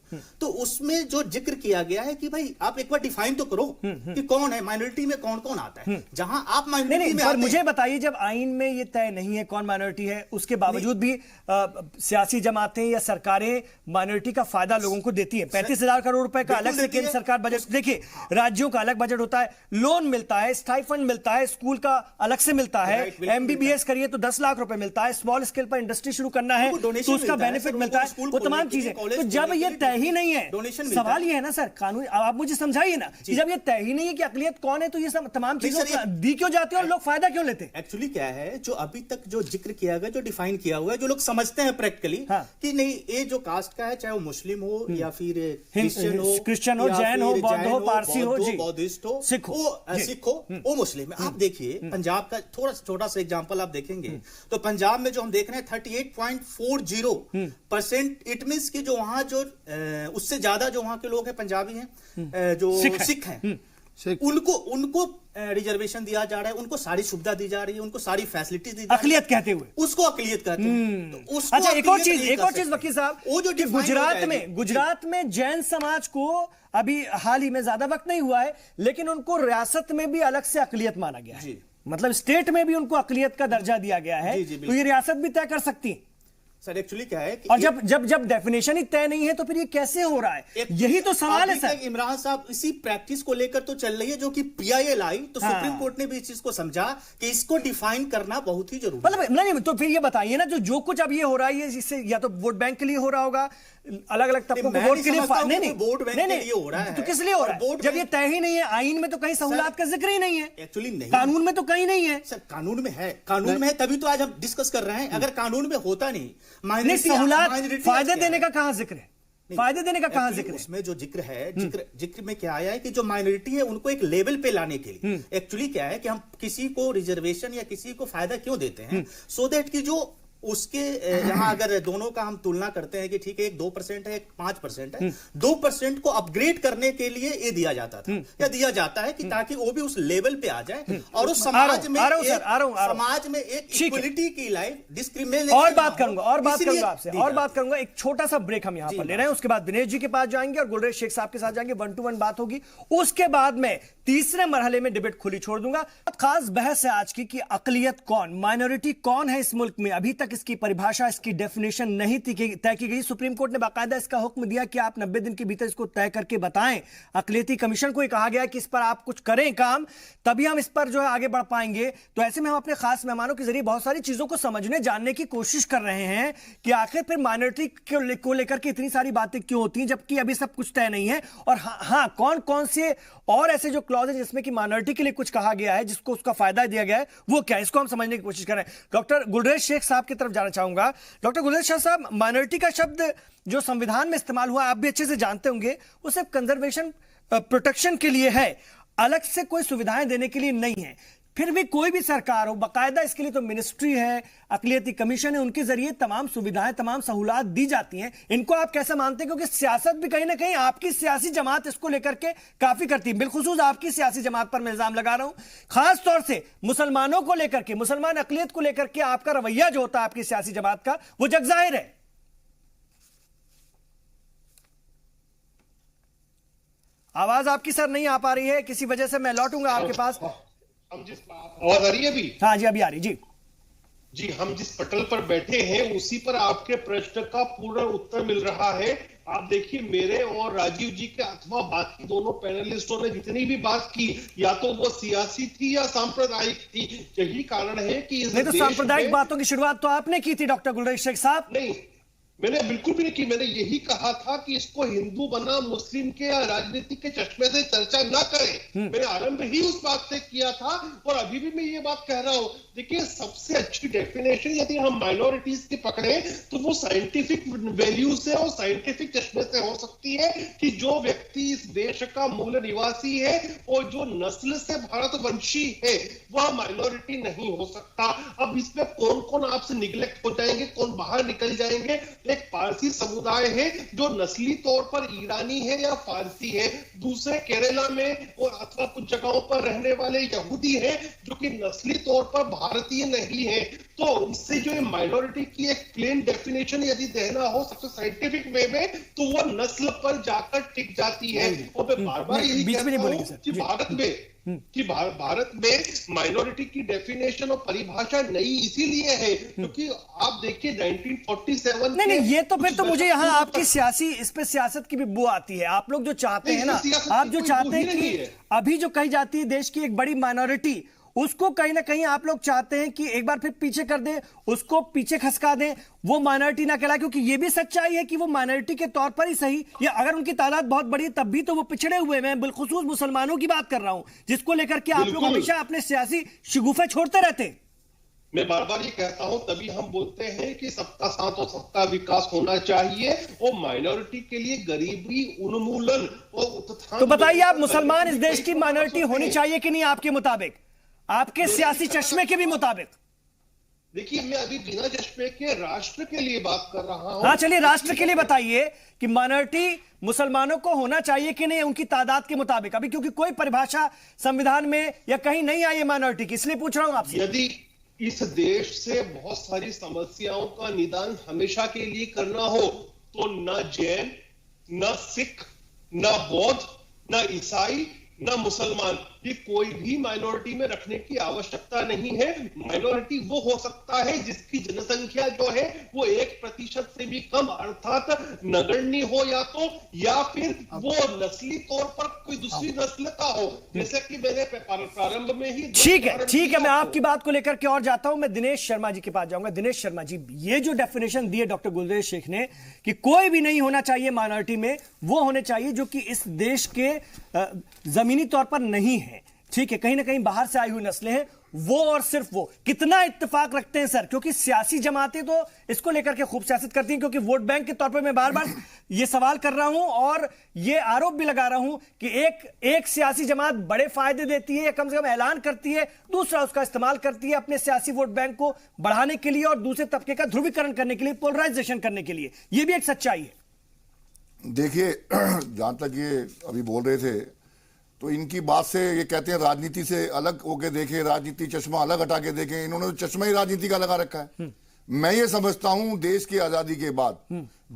तो उसमें जो जिक्र किया गया है कि भाई आप एक बार डिफाइन तो करो कि कौन है माइनॉरिटी में, कौन कौन आता है। जहां आप माइनॉरिटी में पर मुझे बताइए, जब आइन में ये तय नहीं है कौन माइनॉरिटी है, उसके बावजूद भी सियासी जमातें या सरकारें माइनॉरिटी का फायदा लोगों को देती है। 35,000 करोड़ रुपए का अलग से केंद्र सरकार बजट, देखिए राज्यों का अलग बजट होता है, लोन मिलता है, स्टाइफंड मिलता है, स्कूल का अलग से मिलता है, MBBS करिए तो 10 लाख रुपए मिलता है, स्मॉल स्केल पर इंडस्ट्री शुरू करना है तो उसका बेनिफिट मिलता है, वो तमाम चीजें। तो जब ये तय ही नहीं है, सवाल ये है ना सर, कानून आप मुझे समझाइए ना कि जब ये तय ही नहीं है कि अकलियत कौन है, तो ये सब तमाम चीजों दी क्यों जाती है और लोग फायदा क्यों लेते हैं? एक्चुअली क्या है, जो अभी तक जो जिक्र किया गया, जो डिफाइन किया हुआ है, जो लोग समझते हैं प्रैक्टिकली कि नहीं ये जो कास्ट का है, चाहे वो मुस्लिम हो या फिर क्रिश्चियन हो, जैन हो, बौद्ध हो, पारसी हो, बौद्धिस्ट हो, सिख हो, वो मुस्लिम है। आप देखिए पंजाब का थोड़ा छोटा सा एग्जांपल आप देखेंगे तो पंजाब में जो हम देख रहे हैं 38.40%, इट मींस कि जो वहां जो उससे ज्यादा जो वहां के लोग हैं पंजाबी हैं, जो सिख हैं, उनको रिजर्वेशन दिया जा रहा है, उनको सारी सुविधा दी जा रही है, उनको सारी फैसिलिटीज दी जा रही है, अकलियत कहते हुए उसको अकलियत कहते हैं। तो उसको अच्छा, एक और चीज वकील साहब, वो जो गुजरात में जैन समाज को अभी हाल ही में ज्यादा वक्त नहीं हुआ है, लेकिन उनको रियासत में भी अलग से अकलियत माना गया है, मतलब स्टेट में भी उनको अकलियत का दर्जा दिया गया है, तो ये रियासत भी तय कर सकती है। सर एक्चुअली क्या है कि और जब डेफिनेशन ही तय नहीं है तो फिर ये कैसे हो रहा है, यही तो सवाल है सर। इमरान साहब इसी प्रैक्टिस को लेकर तो चल रही है, जो कि PIL आई तो सुप्रीम कोर्ट ने भी इस चीज को समझा कि इसको डिफाइन करना बहुत ही जरूरी है। मतलब नहीं, तो फिर ये बताइए ना, जो कुछ अब ये हो रहा है, इससे या तो वोट बैंक के लिए हो रहा होगा, अलग अलग तबकों को वोट के लिए, नहीं वोट बैंक के लिए हो रहा है, तो किस लिए हो रहा है? जब ये तय ही नहीं है, आइन में तो कहीं सहूलियत का जिक्र ही नहीं है, एक्चुअली नहीं, कानून में तो कहीं नहीं है। सर कानून में है, कानून में है तभी तो आज हम डिस्कस कर रहे हैं। अगर कानून में होता नहीं, फायदे देने का कहां जिक्र है, फायदे देने का कहां जिक्र है? उसमें जो जिक्र है, जिक्र में क्या आया है कि जो माइनॉरिटी है उनको एक लेवल पे लाने के लिए, एक्चुअली क्या है कि हम किसी को रिजर्वेशन या किसी को फायदा क्यों देते हैं, सो दैट कि जो उसके यहां अगर दोनों का हम तुलना करते हैं कि ठीक है एक 2% है, एक 5% है, 2% को अपग्रेड करने के लिए ये दिया जाता था या दिया जाता है कि ताकि वो भी उस लेवल पे आ जाए और उस समाज में एक इक्वलिटी की लाइफ डिस्क्रिमिनेशन। और बात करूंगा आपसे, और बात करूंगा। एक छोटा सा ब्रेक हम यहां पर ले रहे हैं, उसके बाद दिनेश जी के पास जाएंगे और गुलरेज शेख साहब के साथ जाएंगे, 1-to-1 बात होगी। उसके बाद में तीसरे मरहले में डिबेट खुली छोड़ दूंगा। खास बहस है आज की कि अकलियत कौन, माइनॉरिटी कौन है इस मुल्क में। अभी तक इसकी परिभाषा, इसकी डेफिनेशन नहीं तय की गई। सुप्रीम कोर्ट ने बाकायदा इसका हुक्म दिया कि आप 90 दिन के भीतर इसको तय करके बताएं। अकलियती कमीशन को कहा गया कि इस पर आप कुछ करें काम, तभी हम इस पर जो है आगे बढ़ पाएंगे। तो ऐसे में हम अपने खास मेहमानों के जरिए बहुत सारी चीजों को समझने जानने की कोशिश कर रहे हैं कि आखिर फिर माइनॉरिटी को लेकर के इतनी सारी बातें क्यों होती हैं, जबकि अभी सब कुछ तय नहीं है। और हाँ, कौन कौन से और ऐसे जो क्लॉज है जिसमें कि माइनॉरिटी के लिए कुछ कहा गया है, जिसको उसका फायदा दिया गया है, वो क्या है, इसको हम समझने की कोशिश कर रहे हैं। डॉक्टर गुलरेज शेख साहब की तरफ जाना चाहूंगा। डॉक्टर गुलरेज शेख साहब, माइनॉरिटी का शब्द जो संविधान में इस्तेमाल हुआ, आप भी अच्छे से जानते होंगे, वो सिर्फ कंजर्वेशन प्रोटेक्शन के लिए है, अलग से कोई सुविधाएं देने के लिए नहीं है। फिर भी कोई भी सरकार हो, बाकायदा इसके लिए तो मिनिस्ट्री है, अकलियती कमीशन है, उनके जरिए तमाम सुविधाएं, तमाम सहूलियत दी जाती हैं। इनको आप कैसे मानते हैं? क्योंकि सियासत भी कहीं ना कहीं आपकी सियासी जमात इसको लेकर के काफी करती है। बिलखुसूस आपकी सियासी जमात पर मैं इल्जाम लगा रहा हूं, खास तौर से मुसलमानों को लेकर के, मुसलमान अकलियत को लेकर के आपका रवैया जो होता है आपकी सियासी जमात का, वो जगजाहिर है। आवाज आपकी सर नहीं आ पा रही है, किसी वजह से मैं लौटूंगा आपके पास। आवाज आ रही है अभी? हाँ जी, अभी आ रही जी। हम जिस पटल पर बैठे हैं उसी पर आपके प्रश्न का पूर्ण उत्तर मिल रहा है। आप देखिए, मेरे और राजीव जी के अथवा बाकी दोनों पैनलिस्टों ने जितनी भी बात की, या तो वो सियासी थी या सांप्रदायिक थी। यही कारण है कि नहीं तो सांप्रदायिक बातों की शुरुआत तो आपने की थी डॉक्टर गुलरेज शेख साहब। नहीं, मैंने बिल्कुल भी नहीं की। मैंने यही कहा था कि इसको हिंदू बना मुस्लिम के या राजनीति के चश्मे से चर्चा ना करें। मैंने आरंभ ही उस बात से किया था और अभी भी मैं ये बात कह रहा हूं। देखिए, सबसे अच्छी डेफिनेशन यदि हम माइनॉरिटीज की पकड़े तो वो साइंटिफिक वैल्यू से और साइंटिफिक चश्मे से हो सकती है कि जो व्यक्ति इस देश का मूल निवासी है और जो नस्ल से भारतवंशी है, वह माइनॉरिटी नहीं हो सकता। अब इसमें कौन कौन आपसे निगलेक्ट हो जाएंगे, कौन बाहर निकल जाएंगे, एक पारसी समुदाय है जो नस्ली तौर पर ईरानी है या फारसी है, दूसरे केरला में और अथवा कुछ जगहों पर रहने वाले यहूदी हैं जो कि नस्ली तौर पर भारतीय नहीं है। तो इससे जो माइनॉरिटी की एक प्लेन डेफिनेशन यदि देना हो सबसे साइंटिफिक वे में, तो वो नस्ल पर जाकर टिक जाती है। और मैं बार-बार यही कहता हूं कि भारत में माइनॉरिटी की डेफिनेशन और परिभाषा नई इसीलिए है क्योंकि आप देखिए 1947 नहीं, ये तो फिर तो मुझे यहाँ आपकी इस पे सियासत की भी बू आती है। आप लोग जो चाहते हैं ना, आप जो चाहते हैं कि अभी जो कही जाती है देश की एक बड़ी माइनॉरिटी, उसको कहीं ना कहीं आप लोग चाहते हैं कि एक बार फिर पीछे कर दें, उसको पीछे खसका दें, वो माइनॉरिटी ना कहलाए। क्योंकि ये भी सच्चाई है कि वो माइनॉरिटी के तौर पर ही सही, या अगर उनकी तादाद बहुत बड़ी है तब भी तो वो पिछड़े हुए हैं। बिलखुसूस मुसलमानों की बात कर रहा हूं, जिसको लेकर के आप लोग हमेशा अपने सियासी शगुफे छोड़ते रहते हैं। मैं बार बार ये कहता हूं, तभी हम बोलते हैं कि सबका साथ और सबका विकास होना चाहिए और माइनॉरिटी के लिए गरीबी उन्मूलन और उत्थान। तो बताइए, आप मुसलमान इस देश की माइनॉरिटी होनी चाहिए कि नहीं आपके मुताबिक, आपके सियासी चश्मे के भी मुताबिक? देखिए, मैं अभी बिना चश्मे के राष्ट्र के लिए बात कर रहा हूं। हाँ, चलिए राष्ट्र के लिए बताइए कि माइनॉरिटी मुसलमानों को होना चाहिए कि नहीं उनकी तादाद के मुताबिक। अभी क्योंकि कोई परिभाषा संविधान में या कहीं नहीं आई है माइनॉरिटी की, इसलिए पूछ रहा हूं आपसे। यदि इस देश से बहुत सारी समस्याओं का निदान हमेशा के लिए करना हो तो न जैन, न सिख, न बौद्ध, न ईसाई, न मुसलमान, ये कोई भी माइनॉरिटी में रखने की आवश्यकता नहीं है। माइनॉरिटी वो हो सकता है जिसकी जनसंख्या जो है वो 1% से भी कम अर्थात नगण्य हो, या फिर वो नस्ली तौर पर कोई दूसरी नस्ल का हो, जैसे कि मैंने प्रारंभ में ही। ठीक है, मैं आपकी बात को लेकर के और जाता हूं। मैं दिनेश शर्मा जी के पास जाऊंगा। दिनेश शर्मा जी, ये जो डेफिनेशन दी है डॉक्टर गुलरेज शेख ने कि कोई भी नहीं होना चाहिए माइनॉरिटी में, वो होने चाहिए जो कि इस देश के जमीनी तौर पर नहीं है, ठीक है, कहीं ना कहीं बाहर से आई हुई नस्लें हैं, वो और सिर्फ वो। कितना इत्तेफाक रखते हैं सर? क्योंकि सियासी जमातें तो इसको लेकर के खूब सियासत करती हैं, क्योंकि वोट बैंक के तौर पर मैं बार बार ये सवाल कर रहा हूं और ये आरोप भी लगा रहा हूं कि एक सियासी जमात बड़े फायदे देती है या कम से कम ऐलान करती है, दूसरा उसका इस्तेमाल करती है अपने सियासी वोट बैंक को बढ़ाने के लिए और दूसरे तबके का ध्रुवीकरण करने के लिए, पोलराइजेशन करने के लिए। यह भी एक सच्चाई है। देखिए, जहां तक ये अभी बोल रहे थे तो इनकी बात से ये कहते हैं राजनीति से अलग होके देखें, राजनीति चश्मा अलग हटा के देखें। इन्होंने तो चश्मा ही राजनीति का लगा रखा है। मैं ये समझता हूं देश की आजादी के बाद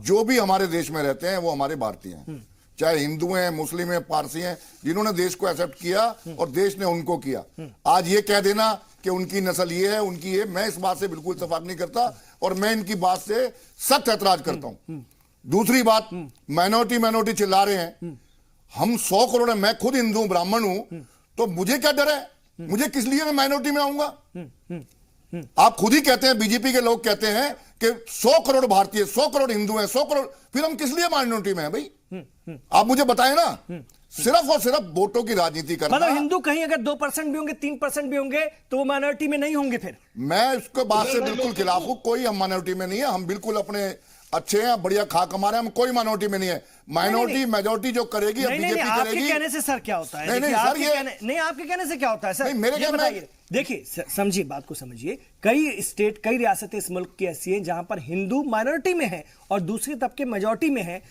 जो भी हमारे देश में रहते हैं वो हमारे भारतीय हैं, चाहे हिंदू हैं, मुस्लिम हैं, पारसी हैं, जिन्होंने देश को एक्सेप्ट किया और देश ने उनको किया। आज ये कह देना कि उनकी नस्ल ये है, उनकी ये, मैं इस बात से बिल्कुल इत्तेफाक नहीं करता और मैं इनकी बात से सख्त ऐतराज करता हूं। दूसरी बात, माइनॉरिटी चिल्ला रहे हैं, हम 100 करोड़ है, मैं खुद हिंदू ब्राह्मण हूं, तो मुझे क्या डर है? मुझे किस लिए मैं माइनॉरिटी में आऊंगा? आप खुद ही कहते हैं, बीजेपी के लोग कहते हैं कि 100 करोड़ भारतीय, 100 करोड़ हिंदू हैं, 100 करोड़, फिर हम किस लिए माइनॉरिटी में हैं भाई? आप मुझे बताएं ना। सिर्फ और सिर्फ वोटों की राजनीति करना। मतलब हिंदू कहीं अगर 2% भी होंगे, 3% भी होंगे, तो वो माइनॉरिटी में नहीं होंगे। फिर मैं उसके बात से बिल्कुल खिलाफ हूं। कोई हम माइनॉरिटी में नहीं है, हम बिल्कुल अपने अच्छे हैं, बढ़िया खा कमा रहे हैं, हम कोई माइनॉरिटी में नहीं है। माइनॉरिटी मेजॉरिटी जो करेगी, बीजेपी करेगी। आपके कहने से सर क्या होता है? आपके कहने से क्या होता है सर? मेरे कहने में देखिए, समझिए बात को, समझिए। कई स्टेट, कई रियासतें इस मुल्क की ऐसी हैं जहां पर हिंदू माइनॉरिटी में है और दूसरे तबके मेजॉरिटी में है।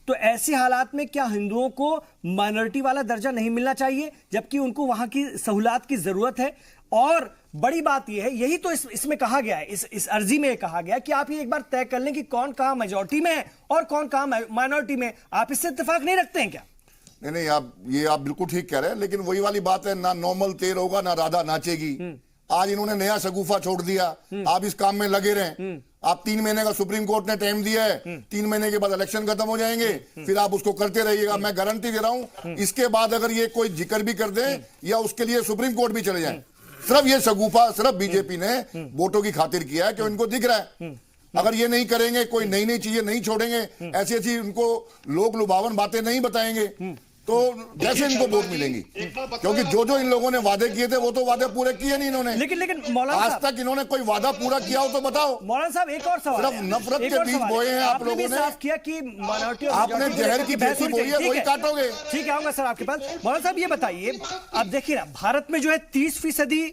तो ऐसे हालात में क्या हिंदुओं को माइनॉरिटी वाला दर्जा नहीं मिलना चाहिए, जबकि उनको वहां की सहूलियात की जरूरत है? और बड़ी बात यह है, यही तो इसमें कहा गया है, इस अर्जी में कहा गया है कि आप ये एक बार तय कर लें कि कौन कहां मेजॉरिटी में है और कौन कहां माइनॉरिटी में। आप इससे इत्तेफाक नहीं रखते हैं क्या? नहीं, आप बिल्कुल ठीक कह रहे हैं, लेकिन वही वाली बात है, ना नॉर्मल तेल होगा ना राधा नाचेगी। आज इन्होंने नया शगुफा छोड़ दिया, आप इस काम में लगे रहें। आप 3 महीने का सुप्रीम कोर्ट ने टाइम दिया है, 3 महीने के बाद इलेक्शन खत्म हो जाएंगे, फिर आप उसको करते रहिएगा। मैं गारंटी दे रहा हूं, इसके बाद अगर ये कोई जिक्र भी कर दे या उसके लिए सुप्रीम कोर्ट भी चले जाए, सिर्फ ये शगुफा सिर्फ बीजेपी ने वोटों की खातिर किया है, कि इनको दिख रहा है। अगर ये नहीं करेंगे, कोई नई नई चीजें नहीं छोड़ेंगे, ऐसी ऐसी उनको लोक लुभावन बातें नहीं बताएंगे, तो जैसे इनको वोट मिलेंगी। क्योंकि जो इन लोगों ने वादे किए थे वो तो वादे पूरे किए नहीं इन्होंने। लेकिन मौलाना आज तक इन्होंने कोई वादा पूरा किया हो तो बताओ। मौलाना साहब, एक और सवाल, सिर्फ नफरत के बीज बोए हैं आप लोगों ने। साफ किया कि माइनॉरिटी, आपने जहर की बेसी बोई है, वही काटोगे। ठीक है, आऊंगा सर आपके पास। मौलाना साहब ये बताइए, अब देखिए ना, भारत में जो है 30%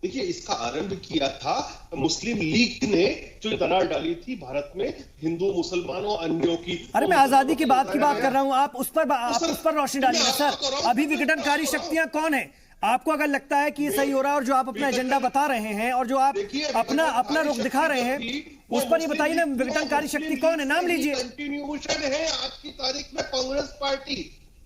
देखिए, इसका आरंभ किया था मुस्लिम लीग ने, जो दरार डाली थी भारत में हिंदू मुसलमानों अन्यों की। अरे मैं आजादी की बात कर रहा हूं, आप उस पर रोशनी डालिए ना सर। अभी विघटनकारी शक्तियां कौन है? आपको अगर लगता है कि ये सही हो रहा है और जो आप अपना एजेंडा बता रहे हैं और जो आप अपना रुख दिखा रहे हैं, उस पर ये बताइए ना, विघटनकारी शक्ति कौन है? नाम लीजिए। कंटिन्यूएशन है आज की तारीख में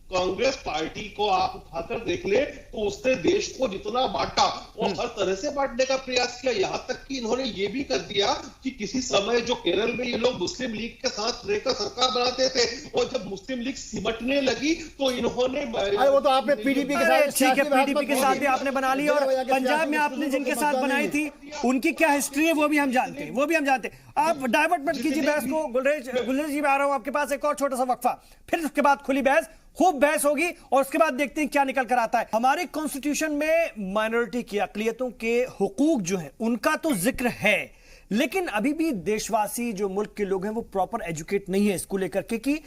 कांग्रेस पार्टी को आप उठाकर देख ले तो उसने देश को जितना बांटा और हर तरह से बांटने का प्रयास किया, यहां तक कि इन्होंने ये भी कर दिया कि किसी समय जो केरल में ये लोग मुस्लिम लीग के साथ रहकर सरकार बनाते थे और जब मुस्लिम लीग सिमटने लगी तो इन्होंने, अरे वो तो आपने पीडीपी के साथ, ठीक है, पीडीपी के साथ भी आपने बना ली और पंजाब में आपने जिनके साथ बनाई थी उनकी क्या हिस्ट्री है वो भी हम जानते हैं। आप डाइवर्ट मत कीजिए बहस को। गुलरेज जी, मैं आ रहा हूं आपके पास, एक और छोटा सा वक्फा, फिर उसके बाद खुली बहस, खूब बहस होगी और उसके बाद देखते हैं क्या निकल कर आता है। हमारे कॉन्स्टिट्यूशन में माइनॉरिटी की, अकलियतों के हुकूक जो है उनका तो जिक्र है, लेकिन अभी भी देशवासी जो मुल्क के लोग हैं वो प्रॉपर एजुकेट नहीं है इसको लेकर के कि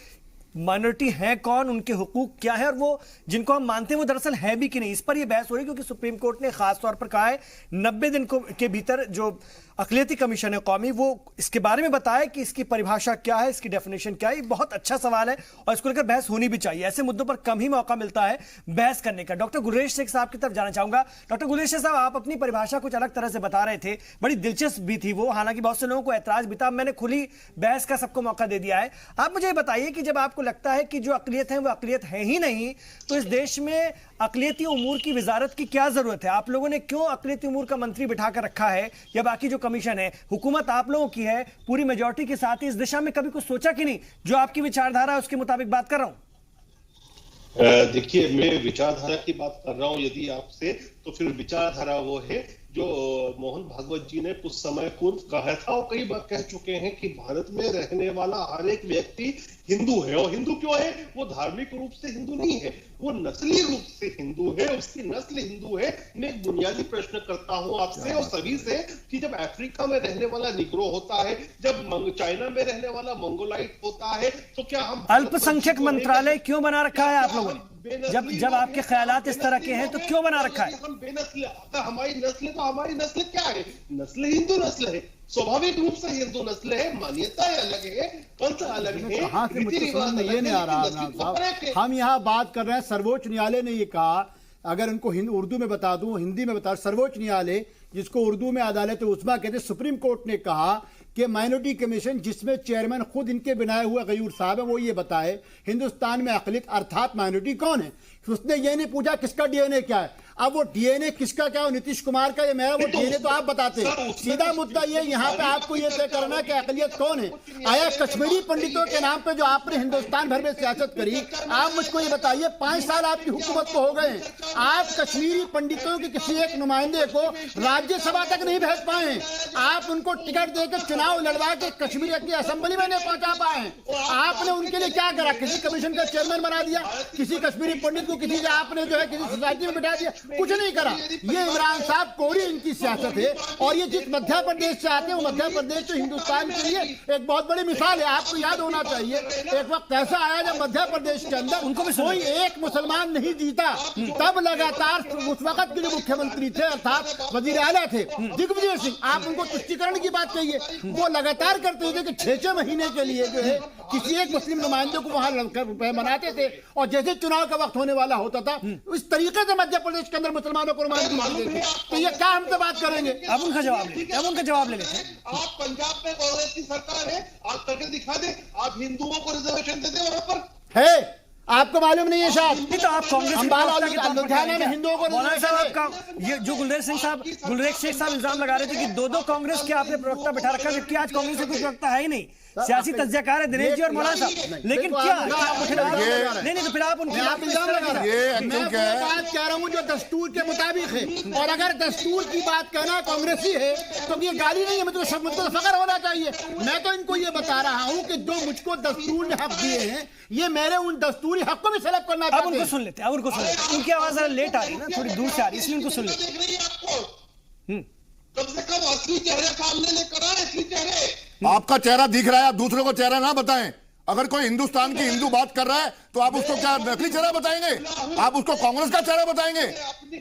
माइनॉरिटी है कौन, उनके हुकूक क्या है और वो जिनको हम मानते हैं वो दरअसल है भी कि नहीं। इस पर यह बहस हो रही है क्योंकि सुप्रीम कोर्ट ने खास तौर पर कहा है 90 दिन के भीतर जो अक़लियती कमीशन है कौमी, वो इसके बारे में बताए कि इसकी परिभाषा क्या है, इसकी डेफिनेशन क्या है। ये बहुत अच्छा सवाल है और इसको लेकर बहस होनी भी चाहिए। ऐसे मुद्दों पर कम ही मौका मिलता है बहस करने का। डॉक्टर गुलरेज शेख साहब की तरफ जाना चाहूंगा। डॉक्टर गुलरेज शेख साहब, आप अपनी परिभाषा कुछ अलग तरह से बता रहे थे, बड़ी दिलचस्प भी थी वो, हालांकि बहुत से लोगों को ऐतराज भी था। मैंने खुली बहस का सबको मौका दे दिया है। आप मुझे बताइए कि जब आपको लगता है कि जो अक़लियत है वो अक़लियत है ही नहीं, तो इस देश में अक़लियती उमूर की वजारत की क्या जरूरत है? आप लोगों ने क्यों अक़लियती उमूर का मंत्री बिठा कर रखा है, या बाकी जो कमीशन है, हुकूमत आप लोगों की है पूरी मेजॉरिटी के साथ ही, इस दिशा में कभी कुछ सोचा कि नहीं? जो आपकी विचारधारा है उसके मुताबिक बात कर रहा हूं। देखिए, मैं विचारधारा की बात कर रहा हूं यदि आपसे, तो फिर विचारधारा वो है जो मोहन भागवत जी ने कुछ समय पूर्व कहा था और कई बार कह चुके हैं कि भारत में रहने वाला हर एक व्यक्ति हिंदू है। और हिंदू क्यों है? वो धार्मिक रूप से हिंदू नहीं है, वो नस्ली रूप से हिंदू है, उसकी नस्ल हिंदू है। मैं एक बुनियादी प्रश्न करता हूं आपसे और सभी से कि जब अफ्रीका में रहने वाला निग्रो होता है, जब चाइना में रहने वाला मंगोलाइट होता है, तो क्या हम अल्पसंख्यक मंत्रालय क्यों बना रखा है आप लोगों ने? जब आपके ख्यालात इस तरह के हैं तो क्यों बना रखा है? हम बेनस्ल, हमारी नस्ल क्या है? नस्ल हिंदू नस्ल है, स्वाभाविक रूप से हिंदू नस्ल है, मान्यताएं अलग है, पंथ अलग है। कहां से मुझे समझ में ये नहीं आ रहा साहब, हम यहाँ बात कर रहे हैं, सर्वोच्च न्यायालय ने ये कहा, अगर उनको उर्दू में बता दूं, हिंदी में बता, सर्वोच्च न्यायालय जिसको उर्दू में अदालत उस्मा कहते, सुप्रीम कोर्ट ने कहा कि माइनॉरिटी कमीशन जिसमें चेयरमैन खुद इनके बनाए हुए गयूर साहब है, वो ये बताए हिंदुस्तान में अक़लियत अर्थात माइनॉरिटी कौन है। उसने ये नहीं पूछा किसका डीएनए क्या है। अब वो डीएनए किसका क्या हो, नीतीश कुमार का या मेरा, वो डीएनए तो आप बताते हैं। सीधा मुद्दा ये यहाँ पे आपको ये तय करना है कि अक़लियत कौन है। आया कश्मीरी पंडितों के नाम पे जो आपने हिंदुस्तान भर में सियासत करी, आप मुझको ये बताइए, 5 साल आपकी हुकूमत को हो गए, आप कश्मीरी पंडितों के किसी एक नुमाइंदे को राज्यसभा तक नहीं भेज पाए। आप उनको टिकट देकर चुनाव लड़वा के कश्मीर की असेंबली में नहीं पहुंचा पाए। आपने उनके लिए क्या करा? किसी कमीशन का चेयरमैन बना दिया, किसी कश्मीरी पंडित को किसी आपने जो है किसी सोसाइटी में बिठा दिया, कुछ नहीं करा। ये इमरान साहब कोरी इनकी सियासत है। और ये जिस मध्य प्रदेश से आते हैं, वो मध्य प्रदेश तो हिंदुस्तान के लिए एक बहुत बड़ी मिसाल है। आपको याद होना चाहिए, एक वक्त ऐसा आया जब मध्य प्रदेश के अंदर उनको भी कोई एक मुसलमान नहीं जीता, तब लगातार उस वक्त के जो मुख्यमंत्री थे अर्थात वजीर आला थे दिग्विजय सिंह, आप उनको तुष्टीकरण की बात कहिए, वो लगातार करते थे कि 6-6 महीने के लिए जो है किसी एक मुस्लिम नुमाइंदे को वहां रुपए बनाते थे, और जैसे चुनाव का वक्त होने वाला होता था इस तरीके से मध्य प्रदेश के अंदर मुसलमानों को नुमाइंदगी देते। तो ये क्या हमसे बात करेंगे? अब उनका जवाब ले लेते हैं। आप पंजाब में कांग्रेस की सरकार है, आप करके दिखा दे, आप हिंदुओं को रिजर्वेशन दे दे वहां पर है, आपको मालूम नहीं है शायद? नहीं तो आप कांग्रेस लुधियाना में हिंदुओं को मौलाना साहब, आपका ये जो गुलरेज शेख साहब इल्जाम लगा रहे थे कि 2 कांग्रेस के आपने प्रवक्ता बिठा रखा, जबकि आज कांग्रेस के कोई प्रवक्ता है ही नहीं, सियासी तज्जियाकार है दिनेश जी और मौलाना साहब। लेकिन क्या नहीं तो फिर आप उनके आप इल्जाम लगा रहे हैं। मैं बात कह रहा हूँ जो दस्तूर के मुताबिक है, और अगर दस्तूर की बात कहना कांग्रेसी है तो ये गाली नहीं है, मुझको फख्र होना चाहिए। मैं तो इनको ये बता रहा हूँ कि जो मुझको दस्तूर ने हक दिए हैं, ये मेरे उन दस्तूरी हक को भी सलब करना चाहते हैं। अब उनको सुन लेते हैं, उनकी आवाज जरा लेट आ रही है ना, थोड़ी दूर से आ रही है, इसलिए उनको सुन लेते हैं। कम से कम असली चेहरे सामने लेकर आए, असली चेहरे। आपका चेहरा दिख रहा है, आप दूसरों को चेहरा ना बताएं। अगर कोई हिंदुस्तान की हिंदू बात कर रहा है तो आप उसको क्या नकली चेहरा बताएंगे? आप उसको कांग्रेस का चेहरा बताएंगे?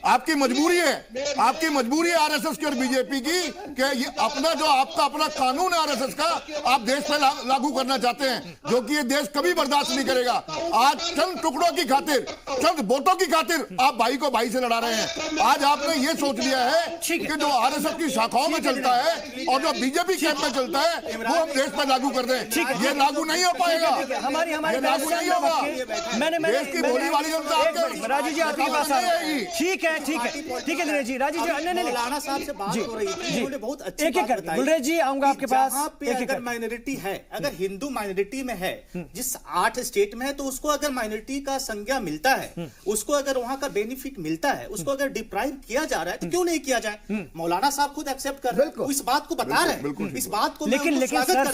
आपकी मजबूरी है, आपकी मजबूरी है आरएसएस की और बीजेपी की कि ये अपना जो आपका अपना कानून है आरएसएस का, आप देश पे लागू करना चाहते हैं, जो कि ये देश कभी बर्दाश्त नहीं करेगा। आज चंद टुकड़ों की खातिर, चंद वोटों की खातिर आप भाई को भाई से लड़ा रहे हैं। आज आपने ये सोच लिया है कि जो आरएसएस की शाखाओं में चलता है और जो बीजेपी कैंप में चलता है वो हम देश पर लागू कर दें। ये लागू नहीं हो पाएगा, हमारी लागू नहीं होगा। देश की भोली वाली जनता आपके राजीव जी आपके पास आ रही है। ठीक है दिनेश जी। राजीव जी मौलाना साहब से बात हो रही थी, उन्होंने बहुत अच्छी बात बताई। गुलरेज जी आऊंगा आपके पास। जहां पे अगर माइनॉरिटी है, अगर हिंदू माइनॉरिटी में है, जिस 8 स्टेट में है, तो उसको अगर माइनॉरिटी का संज्ञा मिलता है, उसको अगर वहां का बेनिफिट मिलता है, उसको अगर डिप्राइव किया जा रहा है तो क्यों नहीं किया जाए? मौलाना साहब खुद एक्सेप्ट कर रहे हैं, इस बात को बता रहे हैं, इस बात को। लेकिन सर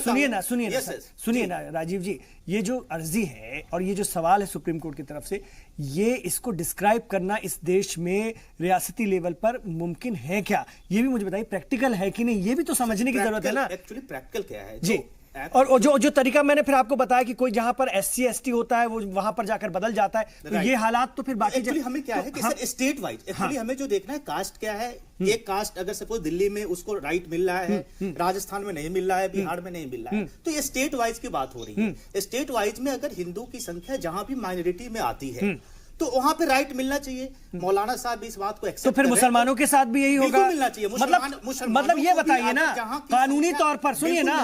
सुनिए ना राजीव जी, ये जो अर्जी है और ये जो सवाल है सुप्रीम कोर्ट की तरफ से, ये इसको डिस्क्राइब करना इस देश में रियासती लेवल पर मुमकिन है क्या? ये भी मुझे बताइए, प्रैक्टिकल है कि नहीं, ये भी तो समझने की जरूरत है ना। एक्चुअली प्रैक्टिकल क्या है जी, और जो तरीका मैंने फिर आपको बताया कि कोई जहां पर SC ST होता है वो वहां पर जाकर बदल जाता है, तो ये हालात तो फिर बाकी एक्चुअली हमें क्या है कि सर स्टेट वाइज एक्चुअली हमें जो देखना है कास्ट क्या है। एक कास्ट अगर सपोज दिल्ली में उसको राइट मिल रहा है, राजस्थान में नहीं मिल रहा है, बिहार में नहीं मिल रहा है, तो ये स्टेट वाइज की बात हो रही है। स्टेट वाइज में अगर हिंदू की संख्या जहां भी माइनॉरिटी में आती है तो वहां पे राइट मिलना चाहिए। मौलाना साहब भी इस बात को एक्सेप्ट तो फिर मुसलमानों के साथ भी यही होगा, मिलना चाहिए। मतलब ये बताइए ना, कानूनी तौर पर सुनिए ना,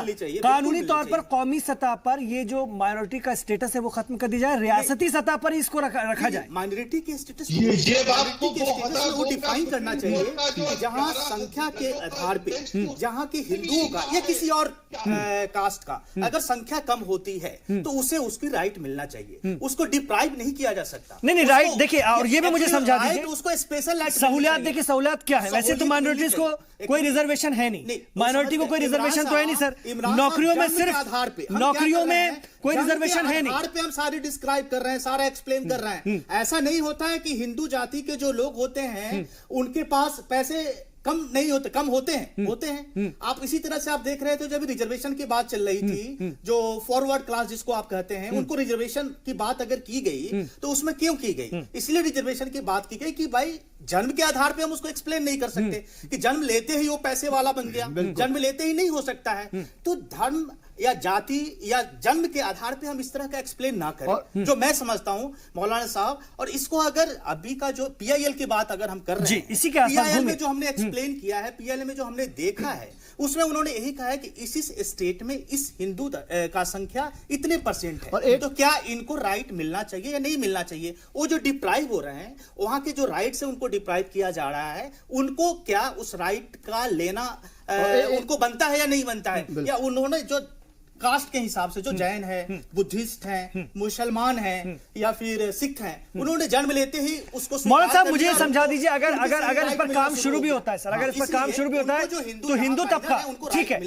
कानूनी तौर पर कौमी सतह पर ये जो माइनॉरिटी का स्टेटस है वो खत्म कर दिया जाए, रियासती सतह पर इसको रखा जाए। माइनॉरिटी के स्टेटस ये बात को डिफाइन करना चाहिए कि जहां संख्या के आधार पे, जहां की हिंदुओं का या किसी और कास्ट का अगर संख्या कम होती है तो उसे उसकी राइट मिलना चाहिए, उसको डिप्राइव नहीं किया जा सकता। नहीं राइट देखिए, और ये भी मुझे समझा दीजिए, उसको स्पेशल सहूलियात देखिए, सहूलियात क्या है? वैसे तो माइनॉरिटीज को कोई रिजर्वेशन है नहीं, माइनॉरिटी को कोई रिजर्वेशन तो है नहीं सर, नौकरियों में सिर्फ आधार पे, नौकरियों में कोई रिजर्वेशन है नहीं। आधार पे हम सारी डिस्क्राइब कर रहे हैं, सारा एक्सप्लेन कर रहे हैं। ऐसा नहीं होता है कि हिंदू जाति के जो लोग होते हैं उनके पास पैसे कम नहीं होते, कम होते हैं। आप इसी तरह से आप देख रहे थे जब रिजर्वेशन की बात चल रही थी, जो फॉरवर्ड क्लास जिसको आप कहते हैं, उनको रिजर्वेशन की बात अगर की गई तो उसमें क्यों की गई? इसलिए रिजर्वेशन की बात की गई कि भाई जन्म के आधार पे हम उसको एक्सप्लेन नहीं कर सकते कि जन्म लेते ही वो पैसे वाला बन गया, जन्म लेते ही नहीं हो सकता है। तो धर्म या जाति या जन्म के आधार पे हम इस तरह का एक्सप्लेन ना करें, जो मैं समझता हूं मौलाना साहब। और इसको अगर अभी का जो PIL की बात अगर हम कर रहे हैं, इसी के PIL में जो हमने एक्सप्लेन किया है, PIL में जो हमने देखा है, उसमें उन्होंने यही कहा है कि इस स्टेट में इस हिंदू का संख्या इतने % है, तो क्या इनको राइट मिलना चाहिए या नहीं मिलना चाहिए? वो जो डिप्राइव हो रहे हैं, वहां के जो राइट है उनको डिप्राइव किया जा रहा है, उनको क्या उस राइट का लेना उनको बनता है या नहीं बनता है? या उन्होंने जो कास्ट के हिसाब से जो जैन है, बुद्धिस्ट हैं, मुसलमान हैं या फिर सिख हैं, उन्होंने जन्म लेते ही उसको मौलाना साहब मुझे समझा दीजिए, अगर इस पर काम शुरू भी होता है सर, अगर इस पर काम शुरू भी होता है तो हिंदू तबका, ठीक है,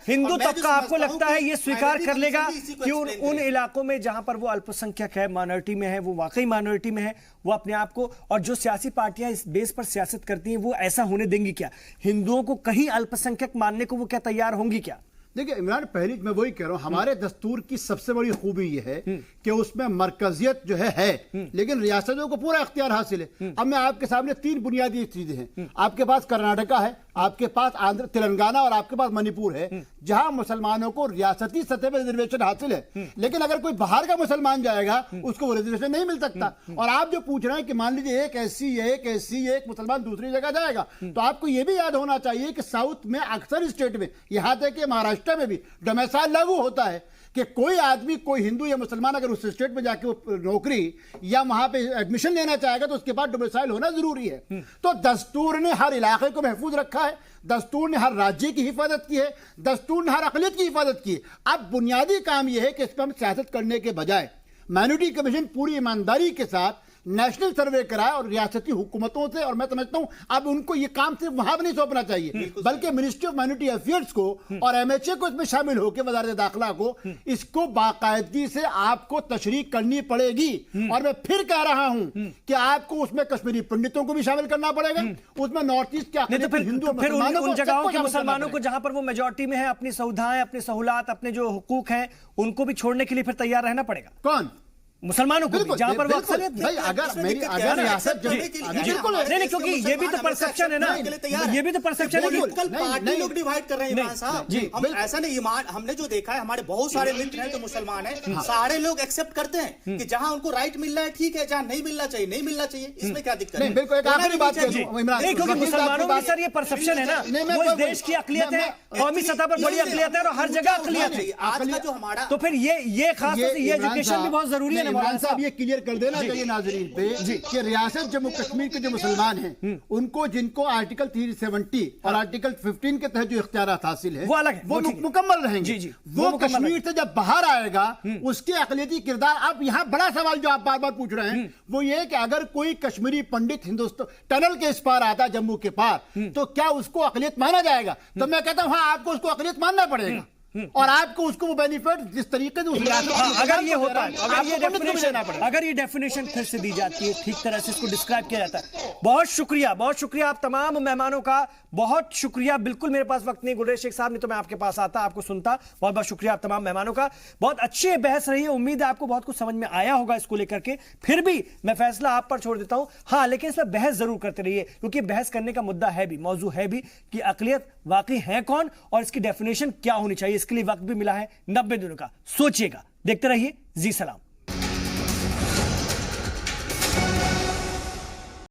हिंदू तबका आपको लगता है ये स्वीकार कर लेगा कि उन इलाकों में जहां पर वो अल्पसंख्यक है, माइनॉरिटी में है, वो वाकई माइनॉरिटी में है, वो अपने आप को, और जो सियासी पार्टियां इस बेस पर सियासत करती हैं वो ऐसा होने देंगी क्या? हिंदुओं को कहीं अल्पसंख्यक मानने को वो क्या तैयार होंगी क्या? देखिए इमरान, पहली मैं वही कह रहा हूं, हमारे दस्तूर की सबसे बड़ी खूबी यह है कि उसमें मरकजियत जो है लेकिन रियासतों को पूरा इख्तियार हासिल है। अब मैं आपके सामने 3 बुनियादी चीजें हैं। आपके पास कर्नाटका है, आपके पास आंध्र तेलंगाना और आपके पास मणिपुर है, जहां मुसलमानों को रियासती सतह पर रिजर्वेशन हासिल है। लेकिन अगर कोई बाहर का मुसलमान जाएगा उसको वो रिजर्वेशन नहीं मिल सकता। और आप जो पूछ रहे हैं कि मान लीजिए एक SC मुसलमान दूसरी जगह जाएगा, तो आपको यह भी याद होना चाहिए कि साउथ में अक्सर स्टेट में, यहां तक कि महाराष्ट्र में भी डोमिसाइल लागू होता है कि कोई आदमी, कोई हिंदू या मुसलमान अगर उस स्टेट में जाके नौकरी या वहां पे एडमिशन लेना चाहेगा तो उसके बाद डोमिसाइल होना जरूरी है। तो दस्तूर ने हर इलाके को महफूज रखा है, दस्तूर ने हर राज्य की हिफाजत की है, दस्तूर ने हर अक़लियत की हिफाजत की है। अब बुनियादी काम यह है कि इस पर हम सियासत करने के बजाय माइनॉरिटी कमीशन पूरी ईमानदारी के साथ नेशनल सर्वे कराए और रियासती हुकूमतों से, और मैं समझता हूं अब उनको ये काम सिर्फ वहां भी नहीं सौंपना चाहिए, बल्कि मिनिस्ट्री ऑफ माइनॉरिटी अफेयर्स को और MHA को इसमें शामिल होकर, वज़ारत दाखिला को, इसको बाकायदगी से आपको तशरीह करनी पड़ेगी। और मैं फिर कह रहा हूं कि आपको उसमें कश्मीरी पंडितों को भी शामिल करना पड़ेगा, उसमें नॉर्थ ईस्ट के हिंदू उन जगहों के मुसलमानों को जहां पर वो मेजॉरिटी में है, अपनी सुविधाएं, अपनी सहूलत, अपने जो हुकूक हैं, उनको भी छोड़ने के लिए फिर तैयार रहना पड़ेगा। कौन? मुसलमानों को भी, जहां पर वो अक्सरियत है। भाई अगर मेरी अगर रियासत बिल्कुल नहीं, क्योंकि ये भी तो परसेप्शन है ना, ये भी तो परसेप्शन है। पॉलिटिकल पार्टी लोग डिवाइड कर रहे हैं इमरान साहब जी, हम ऐसा नहीं, हमने जो देखा है हमारे बहुत सारे मित्र हैं जो मुसलमान हैं, सारे लोग एक्सेप्ट करते हैं कि जहां उनको राइट मिल रहा है ठीक है, जहाँ नहीं मिलना चाहिए नहीं मिलना चाहिए, इसमें क्या दिक्कत है? बिल्कुल एक आखिरी बात कह दूं इमरान, नहीं, क्योंकि मुसलमानों में सर ये परसेप्शन है ना, वो इस देश की अक़लियत है, कौमी सतह पर बड़ी अक़लियत है और हर जगह अक़लियत है। आज का जो हमारा, तो फिर ये खास तौर से ये एजुकेशन भी बहुत जरूरी है ना मौलाना साहब। ये क्लियर कर देना चाहिए नाज़रीन पे कि रियासत जम्मू कश्मीर के जो मुसलमान हैं उनको, जिनको आर्टिकल 370 और आर्टिकल 15 के तहत जो इख्तियारात हासिल है वो अलग है, वो मुकम्मल रहेंगे। जी, वो कश्मीर से जब बाहर आएगा उसके अक़लियती किरदार। अब यहाँ बड़ा सवाल जो आप बार बार पूछ रहे हैं वो ये कि अगर कोई कश्मीरी पंडित हिंदुस्तान टनल के इस पार आता है जम्मू के पार, तो क्या उसको अक़लियत माना जाएगा? तो मैं कहता हूँ हाँ, आपको उसको अक़लियत मानना पड़ेगा और आपको उसको वो बेनिफिट जिस तरीके से अगर ये होता है, अगर ये डेफिनेशन फिर से दी जाती है, ठीक तरह से इसको डिस्क्राइब किया जाता है। बहुत शुक्रिया आप तमाम मेहमानों का, बहुत शुक्रिया। बिल्कुल मेरे पास वक्त नहीं गुलरेज शेख साहब, नहीं तो मैं आपके पास आता, आपको सुनता। बहुत बहुत शुक्रिया आप तमाम मेहमानों का, बहुत अच्छी बहस रही है। उम्मीद है आपको बहुत कुछ समझ में आया होगा इसको लेकर के। फिर भी मैं फैसला आप पर छोड़ देता हूं, हाँ, लेकिन इसमें बहस जरूर करते रहिए, क्योंकि बहस करने का मुद्दा है भी, मौजू है भी कि अक़लियत वाकई है कौन और इसकी डेफिनेशन क्या होनी चाहिए। इसके लिए वक्त भी मिला है 90 दिनों का, सोचिएगा। देखते रहिए जी सलाम।